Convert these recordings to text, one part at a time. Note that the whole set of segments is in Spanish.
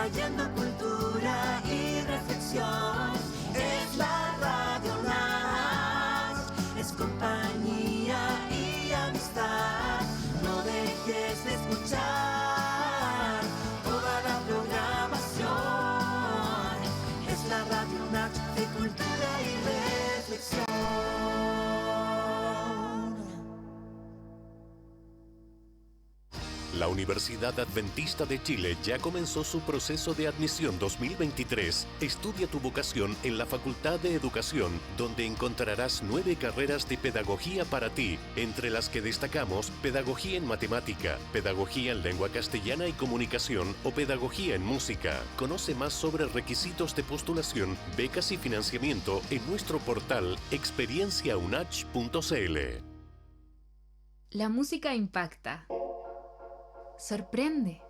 trayendo cultura y reflexión. Es la Radio Natch, es compañía y amistad. No dejes de escuchar toda la programación. Es la Radio Natch de cultura y reflexión. La Universidad Adventista de Chile ya comenzó su proceso de admisión 2023. Estudia tu vocación en la Facultad de Educación, donde encontrarás 9 carreras de pedagogía para ti, entre las que destacamos pedagogía en matemática, pedagogía en lengua castellana y comunicación o pedagogía en música. Conoce más sobre requisitos de postulación, becas y financiamiento en nuestro portal experienciaunach.cl. La música impacta. Sorprende.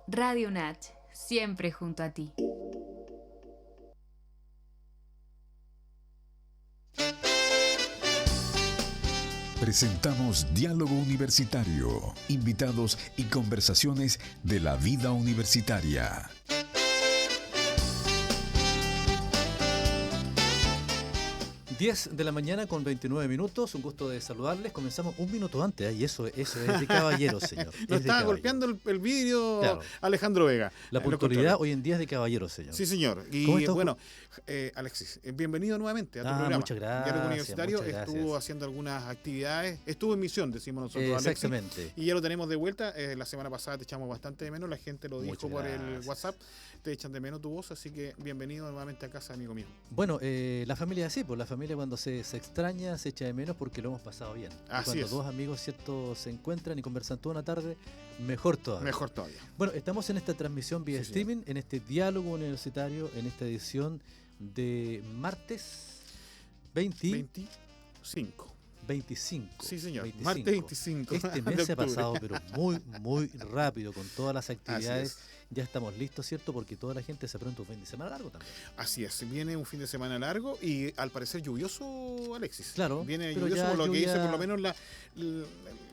Radio Natch, siempre junto a ti. Presentamos Diálogo Universitario, invitados y conversaciones de la vida universitaria. 10 de la mañana con 29 minutos, un gusto de saludarles. Comenzamos un minuto antes, y eso es de caballeros, señor. No estaba golpeando el vidrio, claro. Alejandro Vega. La puntualidad hoy en día es de caballeros, señor. Sí, señor. Y bueno, Alexis, bienvenido nuevamente a tu programa. Muchas gracias. Diálogo Universitario estuvo haciendo algunas actividades, estuvo en misión, decimos nosotros, exactamente. Alexis, y ya lo tenemos de vuelta. La semana pasada te echamos bastante de menos, la gente lo dijo por el WhatsApp, te echan de menos tu voz, así que bienvenido nuevamente a casa, amigo mío. Bueno, la familia así, pues la familia cuando se extraña, se echa de menos porque lo hemos pasado bien. Cuando dos amigos, ¿cierto?, se encuentran y conversan toda una tarde, mejor todavía. Mejor todavía. Bueno, estamos en esta transmisión vía streaming, en este diálogo universitario, en esta edición de martes 25. Sí, señor. 25. Martes 25. Este mes se ha pasado, pero muy rápido con todas las actividades. Ya estamos listos, ¿cierto? Porque toda la gente se pronto un fin de semana largo también. Así es, viene un fin de semana largo y al parecer lluvioso, Alexis. Claro. Viene lluvioso por lo que dice por lo menos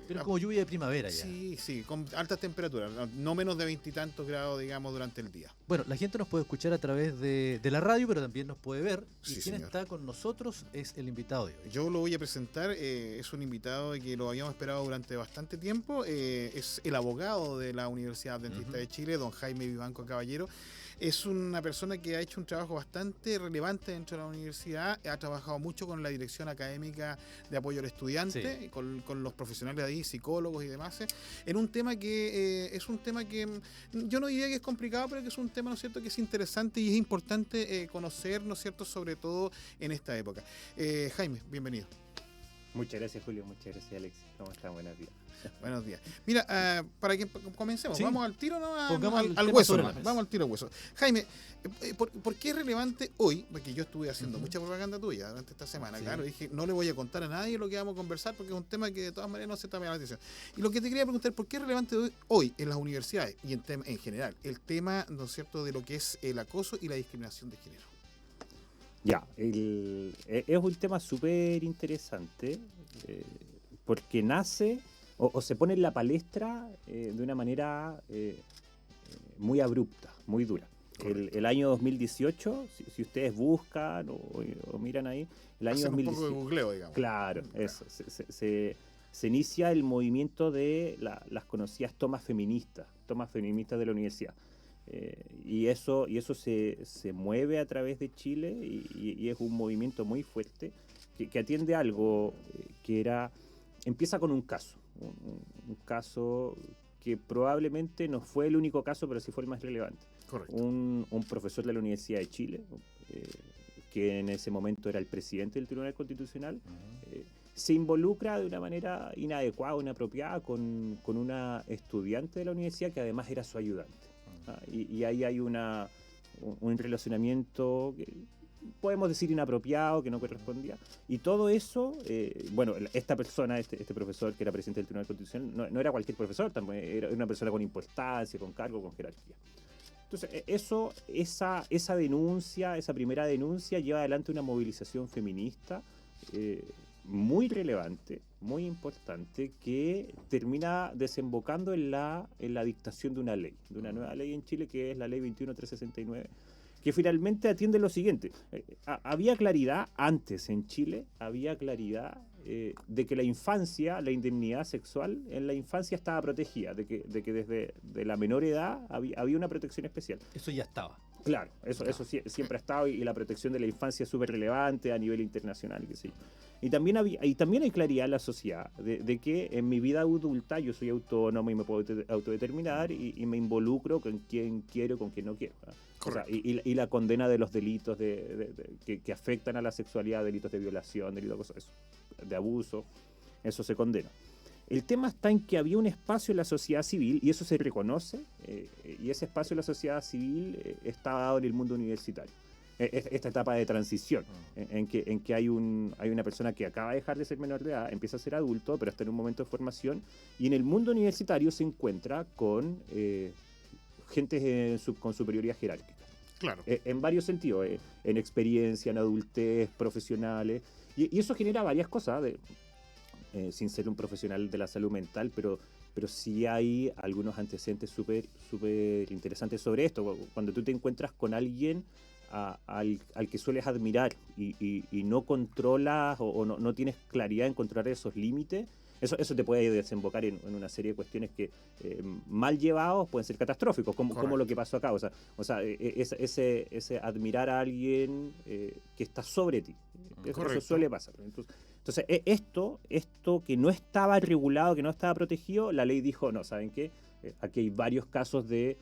pero como lluvia de primavera ya. Sí, con altas temperaturas, no menos de 20 y tantos grados, digamos, durante el día. Bueno, la gente nos puede escuchar a través de la radio, pero también nos puede ver. Y quien señor. Está con nosotros es el invitado de hoy. Yo lo voy a presentar, es un invitado que lo habíamos esperado durante bastante tiempo, es el abogado de la Universidad Adventista de Chile, don Jaime Vivanco Caballero. Es una persona que ha hecho un trabajo bastante relevante dentro de la universidad, ha trabajado mucho con la dirección académica de apoyo al estudiante, con los profesionales ahí, psicólogos y demás, en un tema que es un tema que yo no diría que es complicado, pero que es un tema, ¿no es cierto?, que es interesante y es importante conocer, ¿no es cierto?, sobre todo en esta época. Jaime, bienvenido. Muchas gracias, Julio. Muchas gracias, Alexis. ¿Cómo están? Buenos días. Buenos días. Mira, para que comencemos, vamos al tiro, ¿no? Al hueso. Vamos al tiro al hueso. Jaime, ¿por qué es relevante hoy? Porque yo estuve haciendo mucha propaganda tuya durante esta semana, claro. Dije, no le voy a contar a nadie lo que vamos a conversar porque es un tema que de todas maneras no se toma la atención. Y lo que te quería preguntar, ¿por qué es relevante hoy en las universidades y en general el tema, ¿no es cierto?, de lo que es el acoso y la discriminación de género? Ya, es un tema súper interesante porque nace o se pone en la palestra de una manera muy abrupta, muy dura. El año 2018, si ustedes buscan o miran ahí, el año 2018. Un poco de googleo, digamos. Claro, eso. Se inicia el movimiento de las conocidas tomas feministas de la universidad. Y eso se mueve a través de Chile y es un movimiento muy fuerte que atiende a algo que empieza con un caso, un caso que probablemente no fue el único caso, pero sí fue el más relevante. Correcto. Un profesor de la Universidad de Chile, que en ese momento era el presidente del Tribunal Constitucional, se involucra de una manera inadecuada, inapropiada con una estudiante de la universidad que además era su ayudante. Y ahí hay un relacionamiento que podemos decir inapropiado, que no correspondía. Y todo eso, esta persona, este profesor que era presidente del Tribunal Constitucional, no era cualquier profesor, también era una persona con importancia, con cargo, con jerarquía. Entonces, esa denuncia, esa primera denuncia, lleva adelante una movilización feminista muy relevante, muy importante, que termina desembocando en la dictación de una ley, de una nueva ley en Chile, que es la ley 21.369, que finalmente atiende lo siguiente. Había claridad antes en Chile, había claridad de que la infancia, la indemnidad sexual en la infancia estaba protegida, de que desde de la menor edad había una protección especial. Eso ya estaba. Claro, eso siempre ha estado, y la protección de la infancia es súper relevante a nivel internacional, qué sé yo. Y también hay claridad en la sociedad de que en mi vida adulta yo soy autónomo y me puedo autodeterminar y me involucro con quien quiero, con quien no quiero, ¿verdad? O sea, y la condena de los delitos que afectan a la sexualidad, delitos de violación, delitos de abuso, eso se condena. El tema está en que había un espacio en la sociedad civil, y eso se reconoce, y ese espacio en la sociedad civil está dado en el mundo universitario. Esta etapa de transición, en que hay una persona que acaba de dejar de ser menor de edad, empieza a ser adulto, pero está en un momento de formación, y en el mundo universitario se encuentra con gente con superioridad jerárquica. Claro. En varios sentidos, en experiencia, en adultez, profesionales, y eso genera varias cosas, sin ser un profesional de la salud mental, pero sí hay algunos antecedentes súper interesantes sobre esto. Cuando tú te encuentras con alguien al que sueles admirar y no controlas o no tienes claridad en controlar esos límites, eso te puede desembocar en una serie de cuestiones que mal llevados pueden ser catastróficos, como lo que pasó acá. O sea, ese admirar a alguien que está sobre ti. Eso suele pasar. Entonces, esto que no estaba regulado, que no estaba protegido, la ley dijo, no, ¿saben qué? Aquí hay varios casos de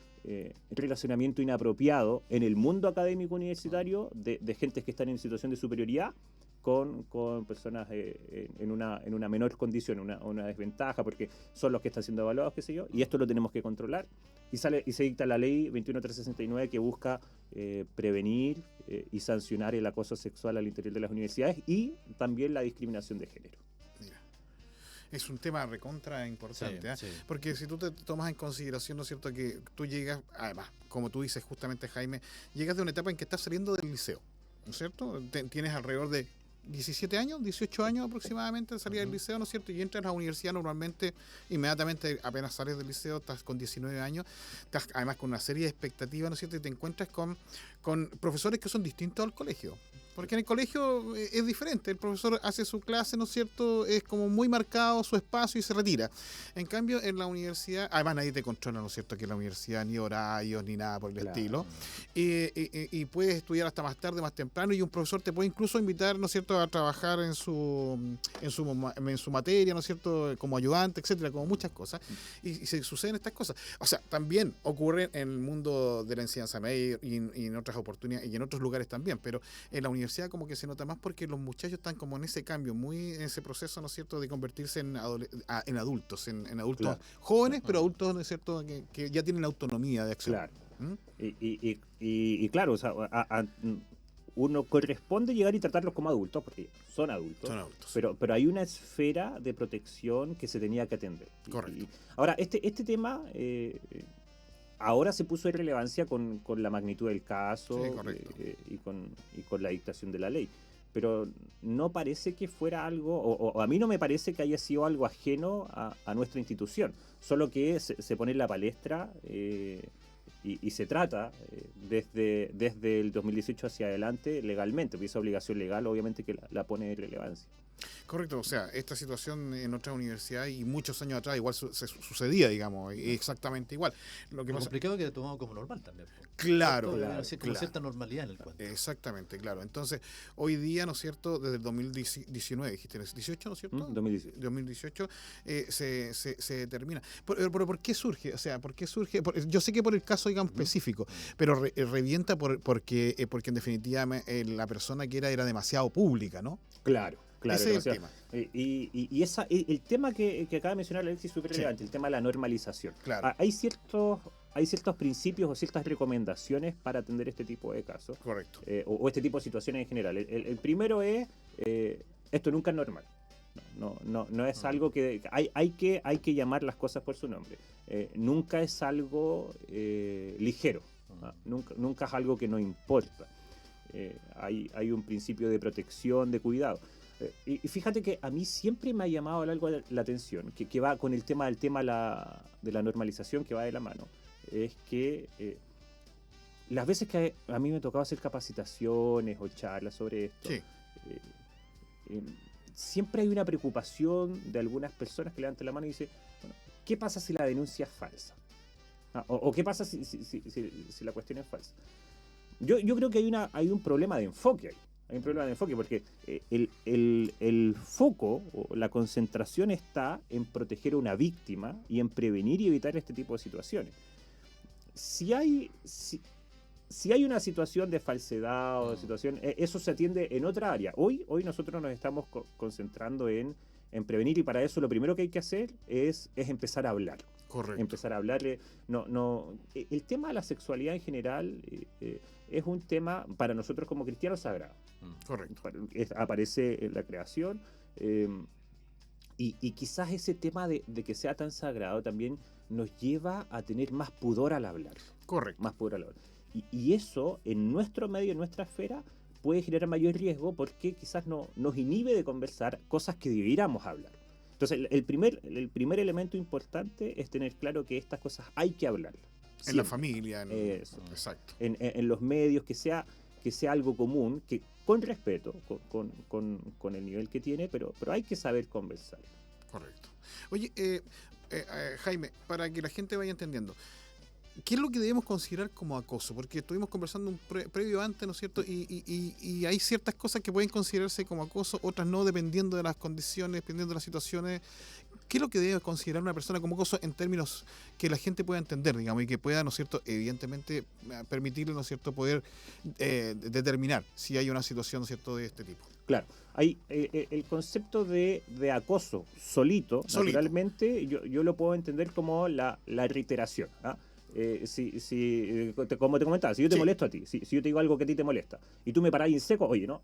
relacionamiento inapropiado en el mundo académico universitario de gentes que están en situación de superioridad con personas en una menor condición, una desventaja, porque son los que están siendo evaluados, qué sé yo, y esto lo tenemos que controlar. Y se dicta la ley 21.369 que busca prevenir y sancionar el acoso sexual al interior de las universidades y también la discriminación de género. Mira, es un tema recontra importante, sí. Porque si tú te tomas en consideración, ¿no es cierto?, que tú llegas, además, como tú dices justamente, Jaime, llegas de una etapa en que estás saliendo del liceo, ¿no es cierto? Tienes alrededor de 17 años, 18 años aproximadamente de salida del liceo, ¿no es cierto? Y entras a la universidad normalmente, inmediatamente apenas sales del liceo, estás con 19 años, estás además con una serie de expectativas, ¿no es cierto? Y te encuentras con profesores que son distintos al colegio. Porque en el colegio es diferente, el profesor hace su clase, ¿no es cierto? Es como muy marcado su espacio y se retira. En cambio, en la universidad, además nadie te controla, ¿no es cierto? Que en la universidad ni horarios ni nada por el estilo. Y puedes estudiar hasta más tarde, más temprano, y un profesor te puede incluso invitar, ¿no es cierto?, a trabajar en su materia, ¿no es cierto?, como ayudante, etcétera, como muchas cosas. Y se suceden estas cosas. O sea, también ocurre en el mundo de la enseñanza media y en otras oportunidades y en otros lugares también, pero en la universidad como que se nota más porque los muchachos están como en ese cambio, muy en ese proceso, ¿no es cierto?, de convertirse en adultos, en adultos jóvenes, pero adultos, ¿no es cierto?, que ya tienen autonomía de acción. Claro. Y claro, o sea, uno corresponde llegar y tratarlos como adultos, porque son adultos. Pero hay una esfera de protección que se tenía que atender. Correcto. Ahora, este tema ahora se puso en relevancia con la magnitud del caso, y con la dictación de la ley. Pero no parece que fuera algo, o a mí no me parece que haya sido algo ajeno a nuestra institución, solo que se pone en la palestra y se trata desde el 2018 hacia adelante legalmente, porque esa obligación legal obviamente que la pone en relevancia. Correcto, o sea, esta situación en otras universidades y muchos años atrás igual sucedía, digamos, exactamente igual. Lo complicado es que era tomado como normal también. Claro, como cierta normalidad en el cuento. Exactamente, claro. Entonces, hoy día, ¿no es cierto?, desde el 2019, dijiste, 18, ¿no es cierto? 2018 se termina. Pero ¿por qué surge? O sea, ¿por qué surge? Yo sé que por el caso, digamos, específico, pero revienta porque en definitiva la persona que era demasiado pública, ¿no? Claro. Ese es el tema. Y el tema que acaba de mencionar Alexis es súper relevante, el tema de la normalización. Claro. Hay ciertos principios o ciertas recomendaciones para atender este tipo de casos. Correcto. O este tipo de situaciones en general. El primero es, esto nunca es normal. No es algo que... Hay que llamar las cosas por su nombre. Nunca es algo ligero. Nunca es algo que no importa. Hay un principio de protección, de cuidado. Y fíjate que a mí siempre me ha llamado algo la atención, que va con el tema de la normalización, que va de la mano. Es que las veces que a mí me tocaba hacer capacitaciones o charlas sobre esto, Sí. Siempre hay una preocupación de algunas personas que levantan la mano y dicen, bueno, ¿qué pasa si la denuncia es falsa? O ¿qué pasa si la cuestión es falsa? Yo creo que hay un problema de enfoque ahí. Hay un problema de enfoque porque el foco o la concentración está en proteger a una víctima y en prevenir y evitar este tipo de situaciones. Si hay una situación de falsedad o de situación, eso se atiende en otra área. Hoy nosotros nos estamos concentrando en prevenir, y para eso lo primero que hay que hacer es empezar a hablar. Correcto. Empezar a hablarle. El tema de la sexualidad en general es un tema para nosotros como cristianos sagrado. Correcto. Aparece en la creación, y quizás ese tema de que sea tan sagrado también nos lleva a tener más pudor al hablar. Correcto. Más pudor al hablar. Y eso, en nuestro medio, en nuestra esfera, puede generar mayor riesgo porque quizás nos inhibe de conversar cosas que debiéramos hablar. Entonces, el primer elemento importante es tener claro que estas cosas hay que hablarlas. En la familia. Eso. Exacto. En los medios, que sea algo común, que con respeto, con el nivel que tiene, pero hay que saber conversar. Correcto. Oye, Jaime, para que la gente vaya entendiendo, ¿qué es lo que debemos considerar como acoso? Porque estuvimos conversando un previo antes, ¿no es cierto? Y hay ciertas cosas que pueden considerarse como acoso, otras no, dependiendo de las condiciones, dependiendo de las situaciones. ¿Qué es lo que debe considerar una persona como acoso en términos que la gente pueda entender, digamos, y que pueda, ¿no es cierto?, evidentemente permitirle, ¿no es cierto?, poder determinar si hay una situación, ¿no es cierto?, de este tipo? Claro, hay el concepto de acoso solito, naturalmente, yo lo puedo entender como la reiteración. Como te comentaba, si yo te molesto a ti, si yo te digo algo que a ti te molesta, y tú me parás en seco, oye, ¿no?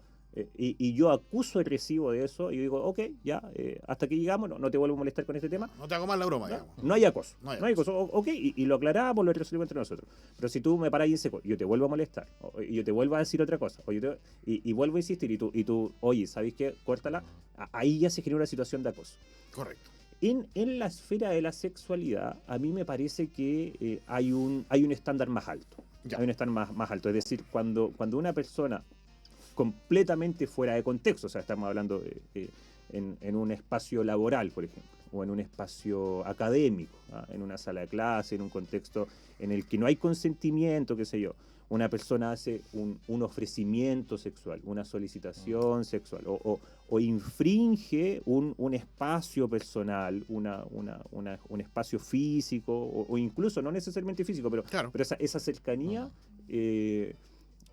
Y yo acuso el recibo de eso, y yo digo, ok, ya, hasta aquí llegamos, no te vuelvo a molestar con este tema. No te hago más la broma, digamos. No hay acoso. No hay acoso. Ok, y lo aclaramos, lo resolvemos entre nosotros. Pero si tú me parás en seco, y yo te vuelvo a molestar, y yo te vuelvo a decir otra cosa, y vuelvo a insistir, y tú, oye, ¿sabes qué? Córtala. Ahí ya se genera una situación de acoso. Correcto. En la esfera de la sexualidad, a mí me parece que hay un estándar más alto. Ya. Hay un estándar más alto. Es decir, cuando una persona completamente fuera de contexto, o sea, estamos hablando en un espacio laboral, por ejemplo, o en un espacio académico, en una sala de clase, en un contexto en el que no hay consentimiento, qué sé yo, una persona hace un ofrecimiento sexual, una solicitación sexual, o infringe un espacio personal, un espacio físico, o incluso no necesariamente físico, pero esa cercanía,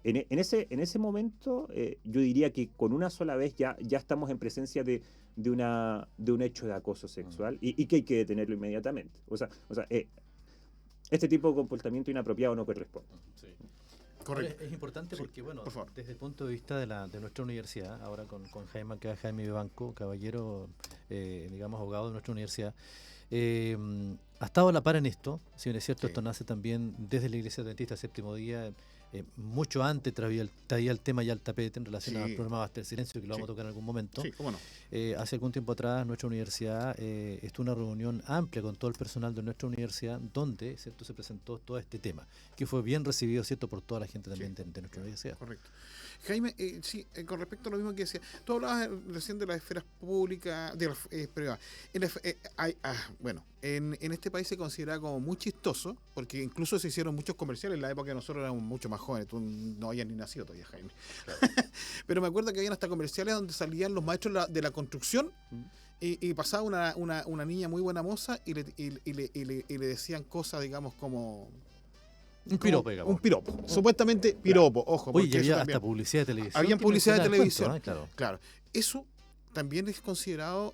en ese momento yo diría que con una sola vez ya estamos en presencia de un hecho de acoso sexual y que hay que detenerlo inmediatamente. O sea, este tipo de comportamiento inapropiado no corresponde. Sí. Correcto. Es importante porque, bueno, desde el punto de vista de nuestra universidad, ahora con Jaime Vivanco, caballero, digamos, abogado de nuestra universidad, ha estado a la par en esto. Si bien es cierto, esto nace también desde la Iglesia Adventista Séptimo Día, mucho antes traía el tema ya al tapete en relación al programa Basta el Silencio, que lo vamos a tocar en algún momento. Sí, cómo no. Hace algún tiempo atrás, nuestra universidad estuvo una reunión amplia con todo el personal de nuestra universidad, donde, ¿cierto?, se presentó todo este tema, que fue bien recibido, ¿cierto?, por toda la gente también de nuestra universidad. Correcto. Jaime, con respecto a lo mismo que decía, tú hablabas recién de las esferas públicas, de las privadas. Bueno, en este país se considera como muy chistoso, porque incluso se hicieron muchos comerciales en la época que nosotros éramos mucho más jóvenes. Tú no habías ni nacido todavía, Jaime. Claro. Pero me acuerdo que habían hasta comerciales donde salían los maestros de la construcción y pasaba una niña muy buena moza y le decían cosas, digamos, como... Un piropo, digamos. Un piropo. Supuestamente piropo, ojo. Oye, había hasta publicidad de televisión. Había publicidad de televisión. Cuento, claro. Eso también es considerado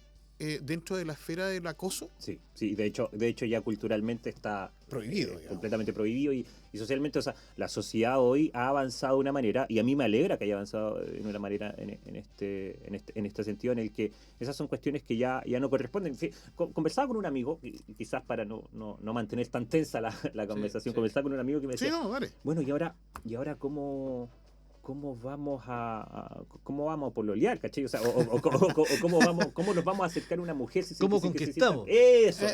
dentro de la esfera del acoso. Sí, de hecho ya culturalmente está prohibido, completamente prohibido y socialmente, o sea, la sociedad hoy ha avanzado de una manera, y a mí me alegra que haya avanzado de una manera en este sentido, en el que esas son cuestiones que ya no corresponden. Conversaba con un amigo, quizás para no mantener tan tensa la conversación, conversaba con un amigo que me decía, vale. bueno, y ahora ¿cómo vamos a pololear, ¿cachai? O sea, o cómo nos vamos a acercar a una mujer si ¿Cómo conquistamos? Eso.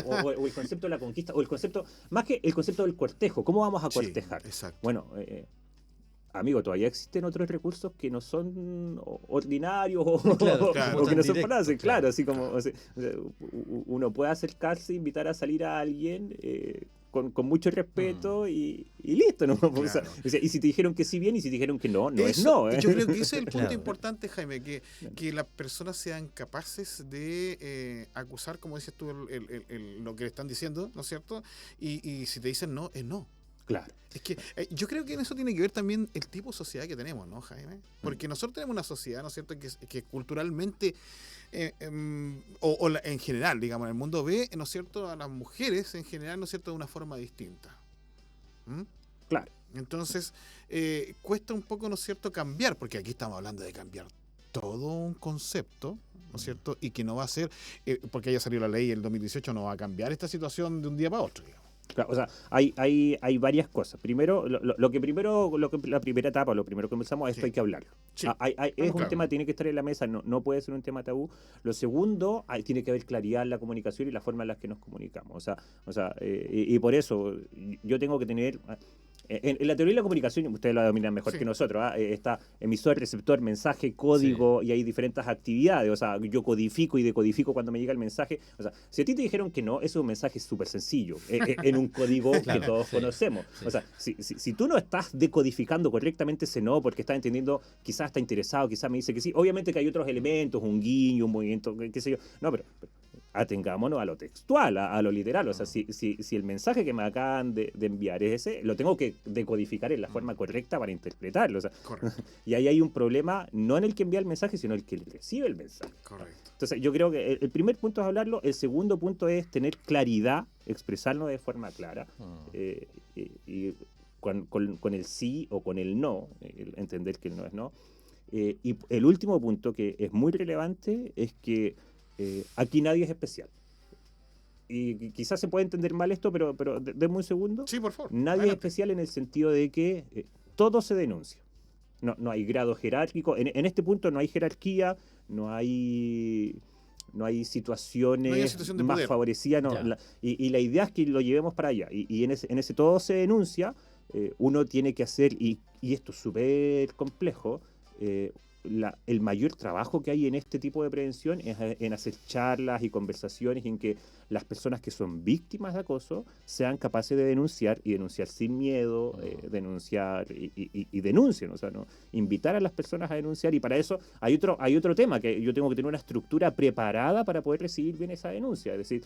O el concepto de la conquista, o el concepto, más que el concepto del cortejo, ¿cómo vamos a cortejar? Sí, exacto. Bueno, amigo, todavía existen otros recursos que no son ordinarios o que no son falaces, claro, así como o sea, uno puede acercarse, invitar a salir a alguien con mucho respeto y listo, ¿no? Claro. O sea, y si te dijeron que sí, bien, y si te dijeron que no, Eso, es no. Yo creo que ese es el punto Claro. importante, Jaime, que las personas sean capaces de acusar, como dices tú, lo que le están diciendo, ¿no es cierto? Y si te dicen no, es no. Claro. Es que yo creo que en eso tiene que ver también el tipo de sociedad que tenemos, ¿no, Jaime? Porque nosotros tenemos una sociedad, ¿no es cierto?, que culturalmente, en general, digamos, en el mundo ve, ¿no es cierto?, a las mujeres en general, ¿no es cierto?, de una forma distinta. ¿Mm? Claro. Entonces, cuesta un poco, ¿no es cierto?, cambiar, porque aquí estamos hablando de cambiar todo un concepto, ¿no es cierto?, y que no va a ser, porque haya salido la ley el 2018, no va a cambiar esta situación de un día para otro, digamos. Claro, o sea, hay varias cosas. Primero, la primera etapa, lo primero que comenzamos, esto hay que hablarlo. Sí. Es un Claro. tema, tiene que estar en la mesa, no puede ser un tema tabú. Lo segundo, tiene que haber claridad en la comunicación y la forma en la que nos comunicamos. Y por eso yo tengo que tener... En la teoría de la comunicación, ustedes la dominan mejor Sí. que nosotros, está emisor, receptor, mensaje, código, y hay diferentes actividades. O sea, yo codifico y decodifico cuando me llega el mensaje. O sea, si a ti te dijeron que no, eso es un mensaje súper sencillo, en un código Claro, que todos sí, conocemos. sí. O sea, si tú no estás decodificando correctamente ese no, porque estás entendiendo, quizás está interesado, quizás me dice que sí. Obviamente que hay otros elementos, un guiño, un movimiento, qué sé yo. No, pero atengámonos a lo textual, a lo literal. O sea, si el mensaje que me acaban de enviar es ese, lo tengo que decodificar en la forma correcta para interpretarlo. O sea, Correcto, y ahí hay un problema, no en el que envía el mensaje, sino el que recibe el mensaje. correcto. Entonces, yo creo que el primer punto es hablarlo, el segundo punto es tener claridad, expresarlo de forma clara, y con el sí o con el no, entender que el no es no. Y el último punto, que es muy relevante, es que aquí nadie es especial. Y quizás se puede entender mal esto, pero denme un segundo. Sí, por favor. Nadie es adelante. especial en el sentido de que todo se denuncia. No hay grado jerárquico. En este punto no hay jerarquía, no hay situaciones No hay una situación de más poder. favorecidas. Ya. Y la idea es que lo llevemos para allá. Y en ese todo se denuncia, uno tiene que hacer, y esto es súper complejo, el mayor trabajo que hay en este tipo de prevención es en hacer charlas y conversaciones en que las personas que son víctimas de acoso sean capaces de denunciar y denunciar sin miedo, denunciar y denuncien, o sea, ¿no? Invitar a las personas a denunciar, y para eso hay otro tema, que yo tengo que tener una estructura preparada para poder recibir bien esa denuncia, es decir,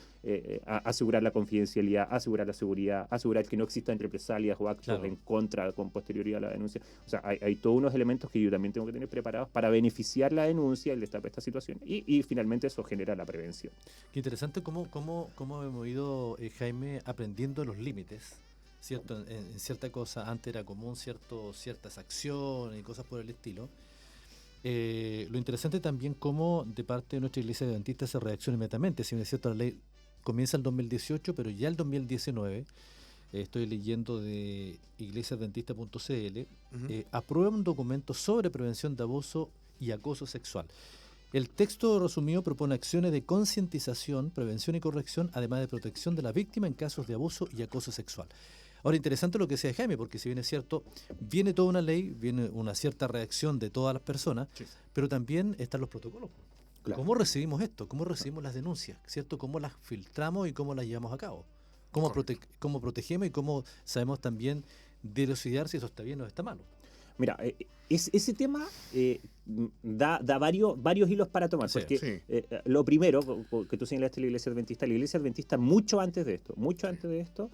asegurar la confidencialidad, asegurar la seguridad, asegurar que no existan represalias o actos Claro. en contra con posterioridad a la denuncia. O sea, hay todos unos elementos que yo también tengo que tener preparados para beneficiar la denuncia, el destape de esta situación, y finalmente eso genera la prevención. Qué interesante cómo hemos ido, Jaime, aprendiendo los límites, ¿cierto? En cierta cosa, antes era común ciertas acciones y cosas por el estilo. Lo interesante también cómo de parte de nuestra iglesia adventista se reacciona inmediatamente. Si bien es cierto, la ley comienza el 2018, pero ya el 2019, estoy leyendo de iglesiaadventista.cl, aprueba un documento sobre prevención de abuso y acoso sexual. El texto resumido propone acciones de concientización, prevención y corrección, además de protección de la víctima en casos de abuso y acoso sexual. Ahora, interesante lo que decía Jaime, porque si bien es cierto, viene toda una ley, viene una cierta reacción de todas las personas, Sí. pero también están los protocolos. Claro. ¿Cómo recibimos esto? ¿Cómo recibimos las denuncias? ¿Cierto? ¿Cómo las filtramos y cómo las llevamos a cabo? ¿Cómo protegemos y cómo sabemos también dilucidar si eso está bien o está malo? Mira, ese tema da varios hilos para tomar, Sí, porque sí. lo primero que tú señalaste, la Iglesia Adventista mucho antes de esto,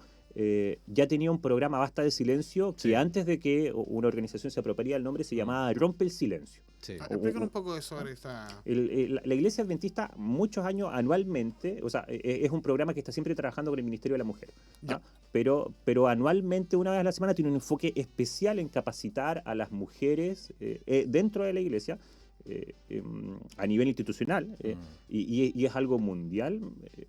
ya tenía un programa Basta de Silencio que Sí. antes de que una organización se apropiara el nombre se llamaba Rompe el Silencio. Sí. Explícanos un poco de sobre esta... La Iglesia Adventista muchos años anualmente, o sea, es un programa que está siempre trabajando con el Ministerio de la Mujer, Ya. pero anualmente, una vez a la semana, tiene un enfoque especial en capacitar a las mujeres dentro de la Iglesia a nivel institucional, y es algo mundial,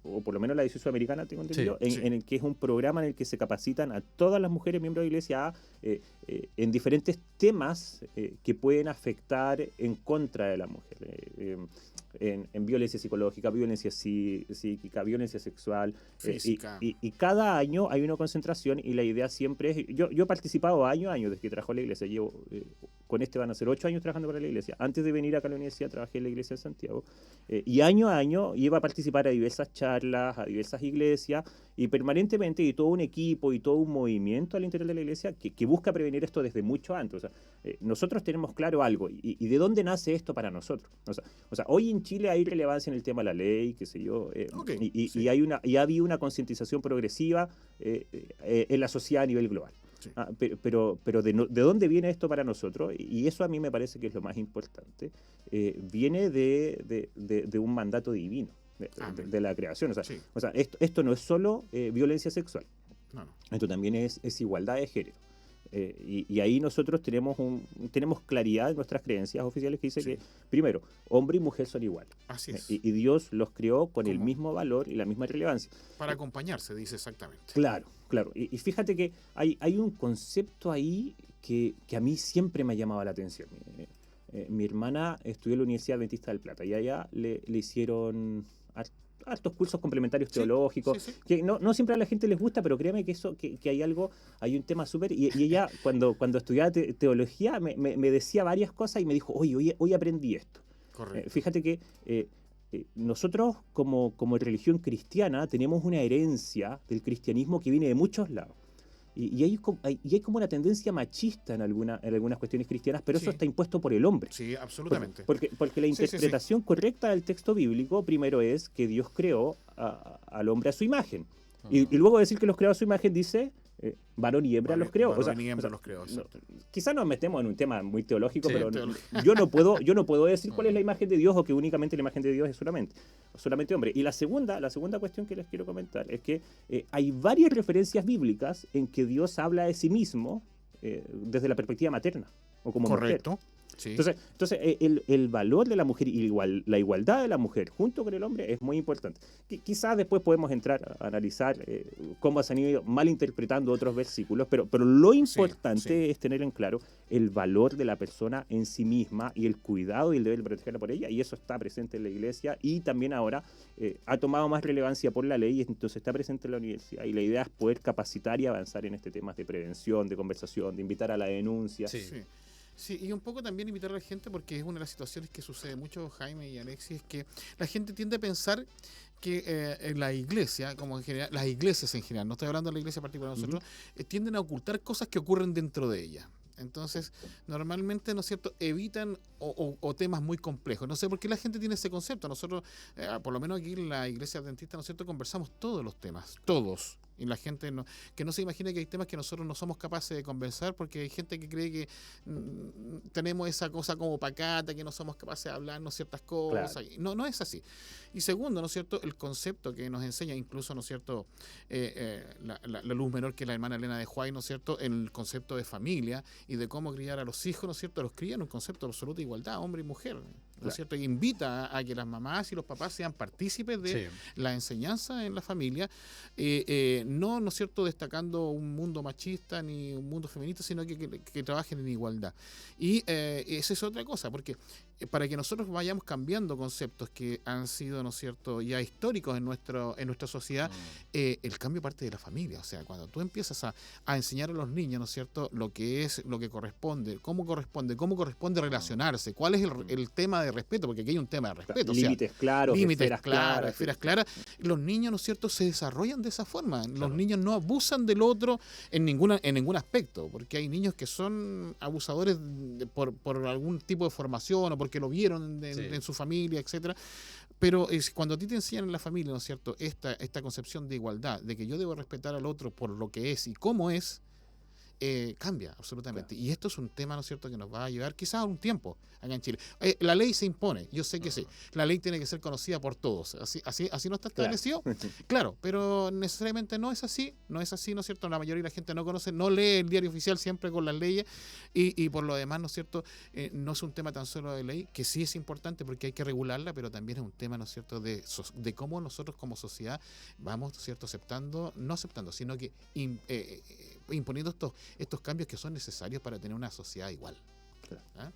o por lo menos la edición sudamericana, tengo entendido, en el que es un programa en el que se capacitan a todas las mujeres miembros de la Iglesia en diferentes temas que pueden afectar en contra de la mujer. En violencia psicológica, violencia psíquica, violencia sexual, y cada año hay una concentración, y la idea siempre es, yo he participado año a año desde que trabajo en la iglesia, llevo con van a ser 8 años trabajando para la iglesia. Antes de venir acá a la universidad trabajé en la iglesia de Santiago, y año a año iba a participar a diversas charlas, a diversas iglesias, y permanentemente, y todo un equipo y todo un movimiento al interior de la iglesia que busca prevenir esto desde mucho antes. O sea, nosotros tenemos claro algo, y de dónde nace esto para nosotros. O sea, hoy en Chile hay relevancia en el tema de la ley, qué sé yo, y ha habido una concientización progresiva en la sociedad a nivel global. Sí. Pero ¿de dónde viene esto para nosotros? Y eso a mí me parece que es lo más importante. Viene de un mandato divino, de la creación. O sea, esto no es solo violencia sexual. No. Esto también es igualdad de género. Y ahí nosotros tenemos claridad en nuestras creencias oficiales que dice que, primero, hombre y mujer son iguales. Así es. Y Dios los creó con el mismo valor y la misma relevancia. Para acompañarse, dice exactamente. Claro. Y fíjate que hay un concepto ahí que a mí siempre me ha llamado la atención. Mi hermana estudió en la Universidad Adventista del Plata, y allá le hicieron hartos cursos complementarios teológicos, que no siempre a la gente les gusta, pero créame que hay un tema súper, y ella cuando estudiaba teología me decía varias cosas y me dijo, hoy aprendí esto. Fíjate que nosotros como religión cristiana tenemos una herencia del cristianismo que viene de muchos lados. Y hay como una tendencia machista en algunas cuestiones cristianas, pero eso está impuesto por el hombre. Sí, absolutamente. Porque la interpretación correcta del texto bíblico primero es que Dios creó al hombre a su imagen. Y luego decir que los creó a su imagen dice... varón y hembra los creó. Los creó. Quizás nos metemos en un tema muy teológico, pero yo no puedo decir cuál es la imagen de Dios, o que únicamente la imagen de Dios es solamente hombre. Y la segunda cuestión que les quiero comentar es que hay varias referencias bíblicas en que Dios habla de sí mismo desde la perspectiva materna o como correcto. Mujer. Sí. Entonces el valor de la mujer y la igualdad de la mujer junto con el hombre es muy importante. Quizás después podemos entrar a analizar cómo se han ido malinterpretando otros versículos, pero lo importante es tener en claro el valor de la persona en sí misma y el cuidado y el deber de protegerla por ella, y eso está presente en la iglesia, y también ahora ha tomado más relevancia por la ley, y entonces está presente en la universidad, y la idea es poder capacitar y avanzar en este tema de prevención, de conversación, de invitar a la denuncia. Sí, y un poco también invitar a la gente, porque es una de las situaciones que sucede mucho, Jaime y Alexis, es que la gente tiende a pensar que en la iglesia, como en general, las iglesias en general, no estoy hablando de la iglesia particular de nosotros, tienden a ocultar cosas que ocurren dentro de ella. Entonces, normalmente, ¿no es cierto?, evitan o temas muy complejos. No sé por qué la gente tiene ese concepto. Nosotros, por lo menos aquí en la iglesia adventista, ¿no es cierto?, conversamos todos los temas, todos. Y la gente que no se imagine que hay temas que nosotros no somos capaces de conversar, porque hay gente que cree que tenemos esa cosa como pacata, que no somos capaces de hablarnos ciertas cosas. Claro. No es así. Y segundo, ¿no es cierto?, el concepto que nos enseña incluso, ¿no es cierto?, la luz menor, que es la hermana Elena de White, ¿no es cierto?, en el concepto de familia y de cómo criar a los hijos, ¿no es cierto?, los cría en un concepto de absoluta igualdad, hombre y mujer, ¿no es cierto?, y invita a que las mamás y los papás sean partícipes de la enseñanza en la familia, no es cierto, destacando un mundo machista ni un mundo feminista, sino que trabajen en igualdad. Y esa es otra cosa, porque para que nosotros vayamos cambiando conceptos que han sido, ¿no es cierto?, ya históricos en nuestra sociedad, el cambio parte de la familia. O sea, cuando tú empiezas a enseñar a los niños, ¿no es cierto?, lo que corresponde, cómo corresponde relacionarse, cuál es el tema de respeto, porque aquí hay un tema de respeto. Límites claros, esferas claras. Los niños, ¿no es cierto?, se desarrollan de esa forma. Los niños no abusan del otro en ningún aspecto, porque hay niños que son abusadores por algún tipo de formación o porque lo vieron en su familia, etcétera. Pero cuando a ti te enseñan en la familia, ¿no es cierto?, esta concepción de igualdad, de que yo debo respetar al otro por lo que es y cómo es, cambia absolutamente. Claro. Y esto es un tema, ¿no es cierto?, que nos va a llevar quizás un tiempo acá en Chile. La ley se impone, yo sé que sí. La ley tiene que ser conocida por todos. Así no está establecido. Claro. Claro, pero necesariamente no es así, ¿no es cierto? La mayoría de la gente no conoce, no lee el diario oficial siempre con las leyes y por lo demás, ¿no es cierto?, no es un tema tan solo de ley, que sí es importante porque hay que regularla, pero también es un tema, ¿no es cierto?, de cómo nosotros como sociedad vamos, ¿no es cierto?, no aceptando, sino que imponiendo estos cambios que son necesarios para tener una sociedad igual. ¿Ah?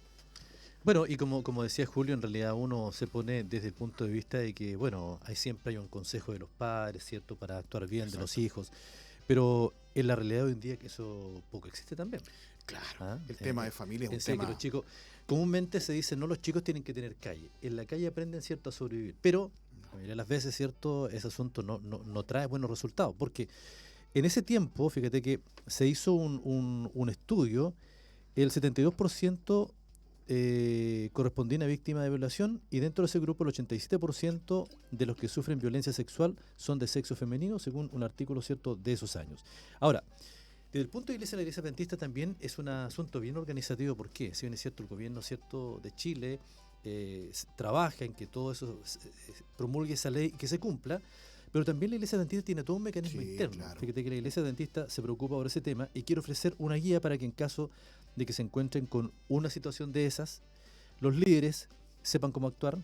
Bueno, y como decía Julio, en realidad uno se pone desde el punto de vista de que, bueno, siempre hay un consejo de los padres, ¿cierto?, para actuar bien. Exacto. De los hijos, pero en la realidad hoy en día que eso poco existe también. Claro, el tema de familia es un tema... Que los chicos, comúnmente se dice, no, los chicos tienen que tener calle. En la calle aprenden, ¿cierto?, a sobrevivir, pero la mayoría de las veces, ¿cierto?, ese asunto no trae buenos resultados, porque en ese tiempo, fíjate que se hizo un estudio, el 72% correspondían a víctimas de violación, y dentro de ese grupo el 87% de los que sufren violencia sexual son de sexo femenino, según un artículo, ¿cierto?, de esos años. Ahora, desde el punto de vista de la Iglesia Adventista también es un asunto bien organizativo. ¿Por qué? Si bien es cierto, el gobierno, ¿cierto?, de Chile trabaja en que todo eso promulgue esa ley y que se cumpla, pero también la Iglesia Adventista tiene todo un mecanismo interno. Claro. Fíjate que la Iglesia Adventista se preocupa por ese tema y quiere ofrecer una guía para que en caso de que se encuentren con una situación de esas, los líderes sepan cómo actuar,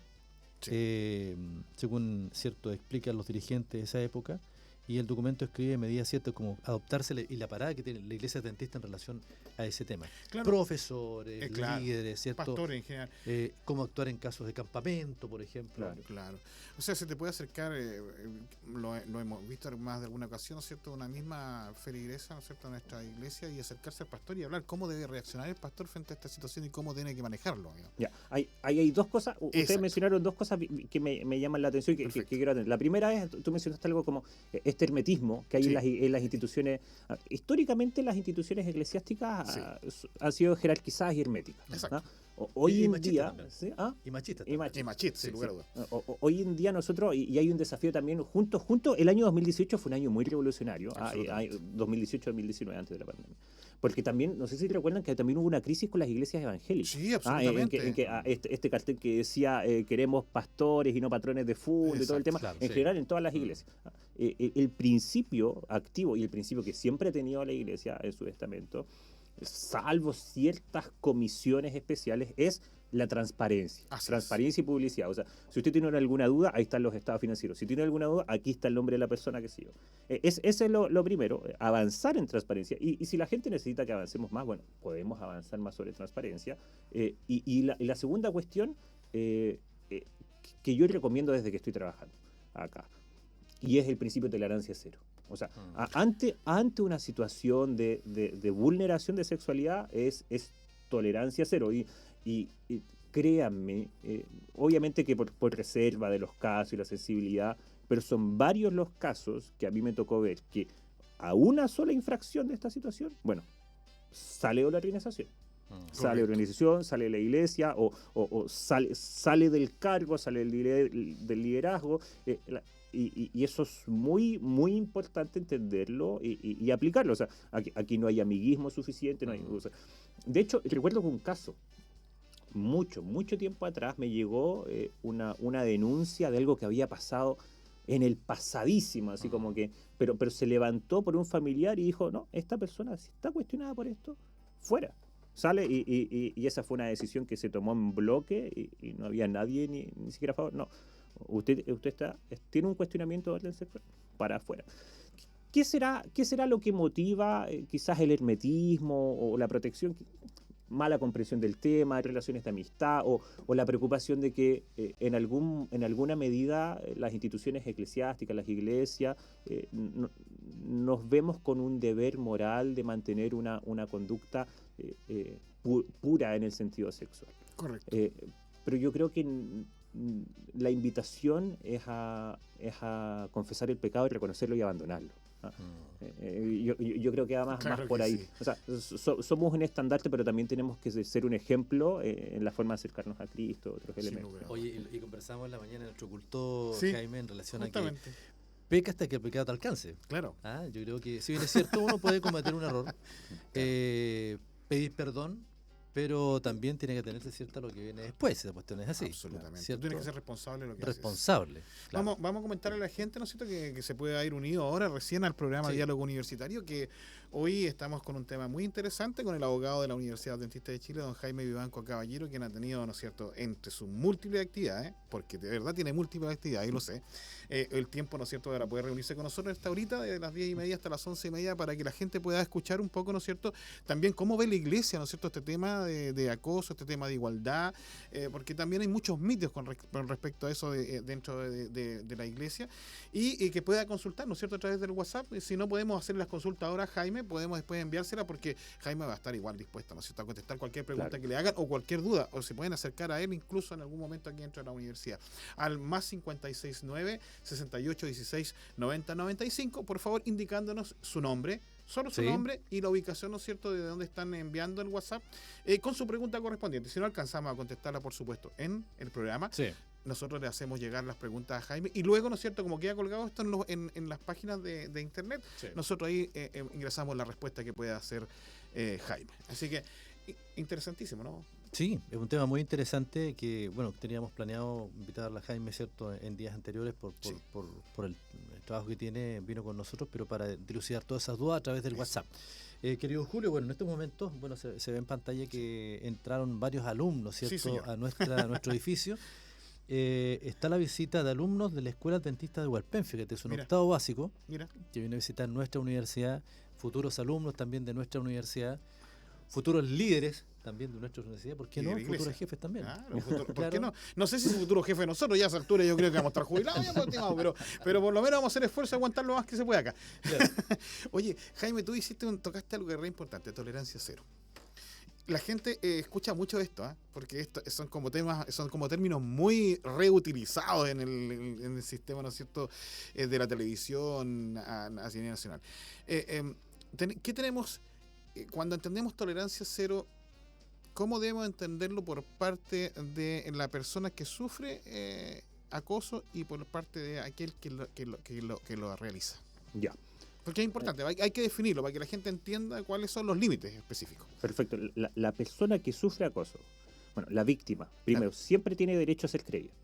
según cierto explican los dirigentes de esa época, y el documento escribe medidas ciertas como adoptarse y la parada que tiene la Iglesia Adventista en relación a ese tema. Claro. Profesores, líderes, ¿cierto? Pastores en general. Cómo actuar en casos de campamento, por ejemplo. Claro. O sea, se te puede acercar, lo hemos visto más de alguna ocasión, ¿no es cierto?, una misma feligresa, ¿no es cierto?, a nuestra iglesia, y acercarse al pastor y hablar cómo debe reaccionar el pastor frente a esta situación y cómo tiene que manejarlo. Ya, hay dos cosas, ustedes mencionaron dos cosas que me llaman la atención y que quiero atender. La primera es, tú mencionaste algo como este hermetismo que hay en las instituciones. Históricamente las instituciones eclesiásticas han sido jerarquizadas y herméticas. Exacto. Hoy en día... ¿sí? Y machistas. Sin lugar a dudas. Hoy en día nosotros, y hay un desafío también, junto el año 2018 fue un año muy revolucionario, 2018-2019, antes de la pandemia. Porque también, no sé si recuerdan que también hubo una crisis con las iglesias evangélicas. Sí, absolutamente. En que este cartel que decía queremos pastores y no patrones de fútbol, y todo el tema, en general en todas las iglesias. El principio activo y el principio que siempre ha tenido la iglesia en su testamento, salvo ciertas comisiones especiales, es la transparencia. Transparencia y publicidad. O sea, si usted tiene alguna duda, ahí están los estados financieros. Si tiene alguna duda, aquí está el nombre de la persona que siguió. Ese es lo primero, avanzar en transparencia. Y si la gente necesita que avancemos más, bueno, podemos avanzar más sobre transparencia. Y la segunda cuestión que yo recomiendo desde que estoy trabajando acá, y es el principio de tolerancia cero. O sea, ante una situación de vulneración de sexualidad es tolerancia cero. Y créanme, obviamente que por reserva de los casos y la sensibilidad, pero son varios los casos que a mí me tocó ver que a una sola infracción de esta situación, bueno, sale de la organización. Sale de la organización, sale de la iglesia, o sale del cargo, sale del liderazgo. Y eso es muy, muy importante entenderlo y aplicarlo. O sea, aquí no hay amiguismo suficiente. No hay, o sea, de hecho, recuerdo que un caso, mucho tiempo atrás, me llegó una denuncia de algo que había pasado en el pasadísimo, así como que, pero se levantó por un familiar y dijo, no, esta persona, si está cuestionada por esto, fuera. Sale y esa fue una decisión que se tomó en bloque y no había nadie ni siquiera a favor. No, usted tiene un cuestionamiento de orden sexual, para afuera. ¿Qué será lo que motiva quizás el hermetismo o la protección? Mala comprensión del tema, relaciones de amistad o la preocupación de que en alguna medida las instituciones eclesiásticas, las iglesias, nos vemos con un deber moral de mantener una conducta pura en el sentido sexual. Correcto. Pero yo creo que la invitación es a confesar el pecado y reconocerlo y abandonarlo. Yo creo que va más por ahí. Sí. O sea, somos un estandarte, pero también tenemos que ser un ejemplo en la forma de acercarnos a Cristo, otros elementos. Oye, y conversamos en la mañana en nuestro culto, Jaime, en relación a que peca hasta que el pecado te alcance. Claro. Yo creo que, si bien es cierto, uno puede cometer un error, pedir perdón, pero también tiene que tenerse cierta lo que viene después, si la cuestión es así. Absolutamente. ¿cierto? Tú tienes que ser responsable de lo que responsable. haces. Claro. Vamos a comentarle a la gente, ¿no es cierto?, que se puede ir unido ahora recién al programa Diálogo Universitario, que hoy estamos con un tema muy interesante con el abogado de la Universidad Adventista de Chile, don Jaime Vivanco Caballero, quien ha tenido, ¿no es cierto?, entre sus múltiples actividades, porque de verdad tiene múltiples actividades, y lo sé, el tiempo, ¿no es cierto?, para poder reunirse con nosotros esta horita de las 10:30 hasta las 11:30 para que la gente pueda escuchar un poco, ¿no es cierto?, también cómo ve la iglesia, ¿no es cierto?, este tema de acoso, este tema de igualdad, porque también hay muchos mitos con respecto a eso dentro de la iglesia, y que pueda consultar, ¿no es cierto?, a través del WhatsApp. Si no podemos hacer las consultas ahora, Jaime, podemos después enviársela, porque Jaime va a estar igual dispuesto, ¿no es cierto?, a contestar cualquier pregunta que le hagan o cualquier duda, o se pueden acercar a él incluso en algún momento aquí dentro de la universidad. Al más 569-6816-9095, por favor, indicándonos su nombre, solo su nombre y la ubicación, ¿no es cierto?, de dónde están enviando el WhatsApp, con su pregunta correspondiente. Si no alcanzamos a contestarla, por supuesto, en el programa, nosotros le hacemos llegar las preguntas a Jaime, y luego, ¿no es cierto?, como queda colgado esto en las páginas de internet, nosotros ahí ingresamos la respuesta que pueda hacer Jaime. Así que, interesantísimo, ¿no? Sí, es un tema muy interesante que, bueno, teníamos planeado invitar a Jaime, ¿cierto?, en días anteriores por el trabajo que tiene, vino con nosotros, pero para dilucidar todas esas dudas a través del WhatsApp. Querido Julio, bueno, en estos momentos, bueno, se ve en pantalla que entraron varios alumnos, ¿cierto?, a nuestro edificio. Está la visita de alumnos de la Escuela Adventista de Hualpén, fíjate, es un octavo básico, que viene a visitar nuestra universidad, futuros alumnos también de nuestra universidad, futuros líderes también de nuestra universidad, ¿por qué no? Futuros jefes también. ¿Por qué no? No sé si es futuro jefe de nosotros, ya a esa altura yo creo que vamos a estar jubilados, pero por lo menos vamos a hacer esfuerzo a aguantar lo más que se pueda acá. Oye, Jaime, tú tocaste algo que es re importante, tolerancia cero. La gente escucha mucho esto, porque son como términos muy reutilizados en el sistema, ¿no es cierto?, de la televisión a nivel nacional. ¿Qué tenemos cuando entendemos tolerancia cero? ¿Cómo debemos entenderlo por parte de la persona que sufre acoso y por parte de aquel que lo realiza? Ya. Porque es importante, hay que definirlo para que la gente entienda cuáles son los límites específicos. Perfecto. La persona que sufre acoso, bueno, la víctima, primero, siempre tiene derecho a ser creída.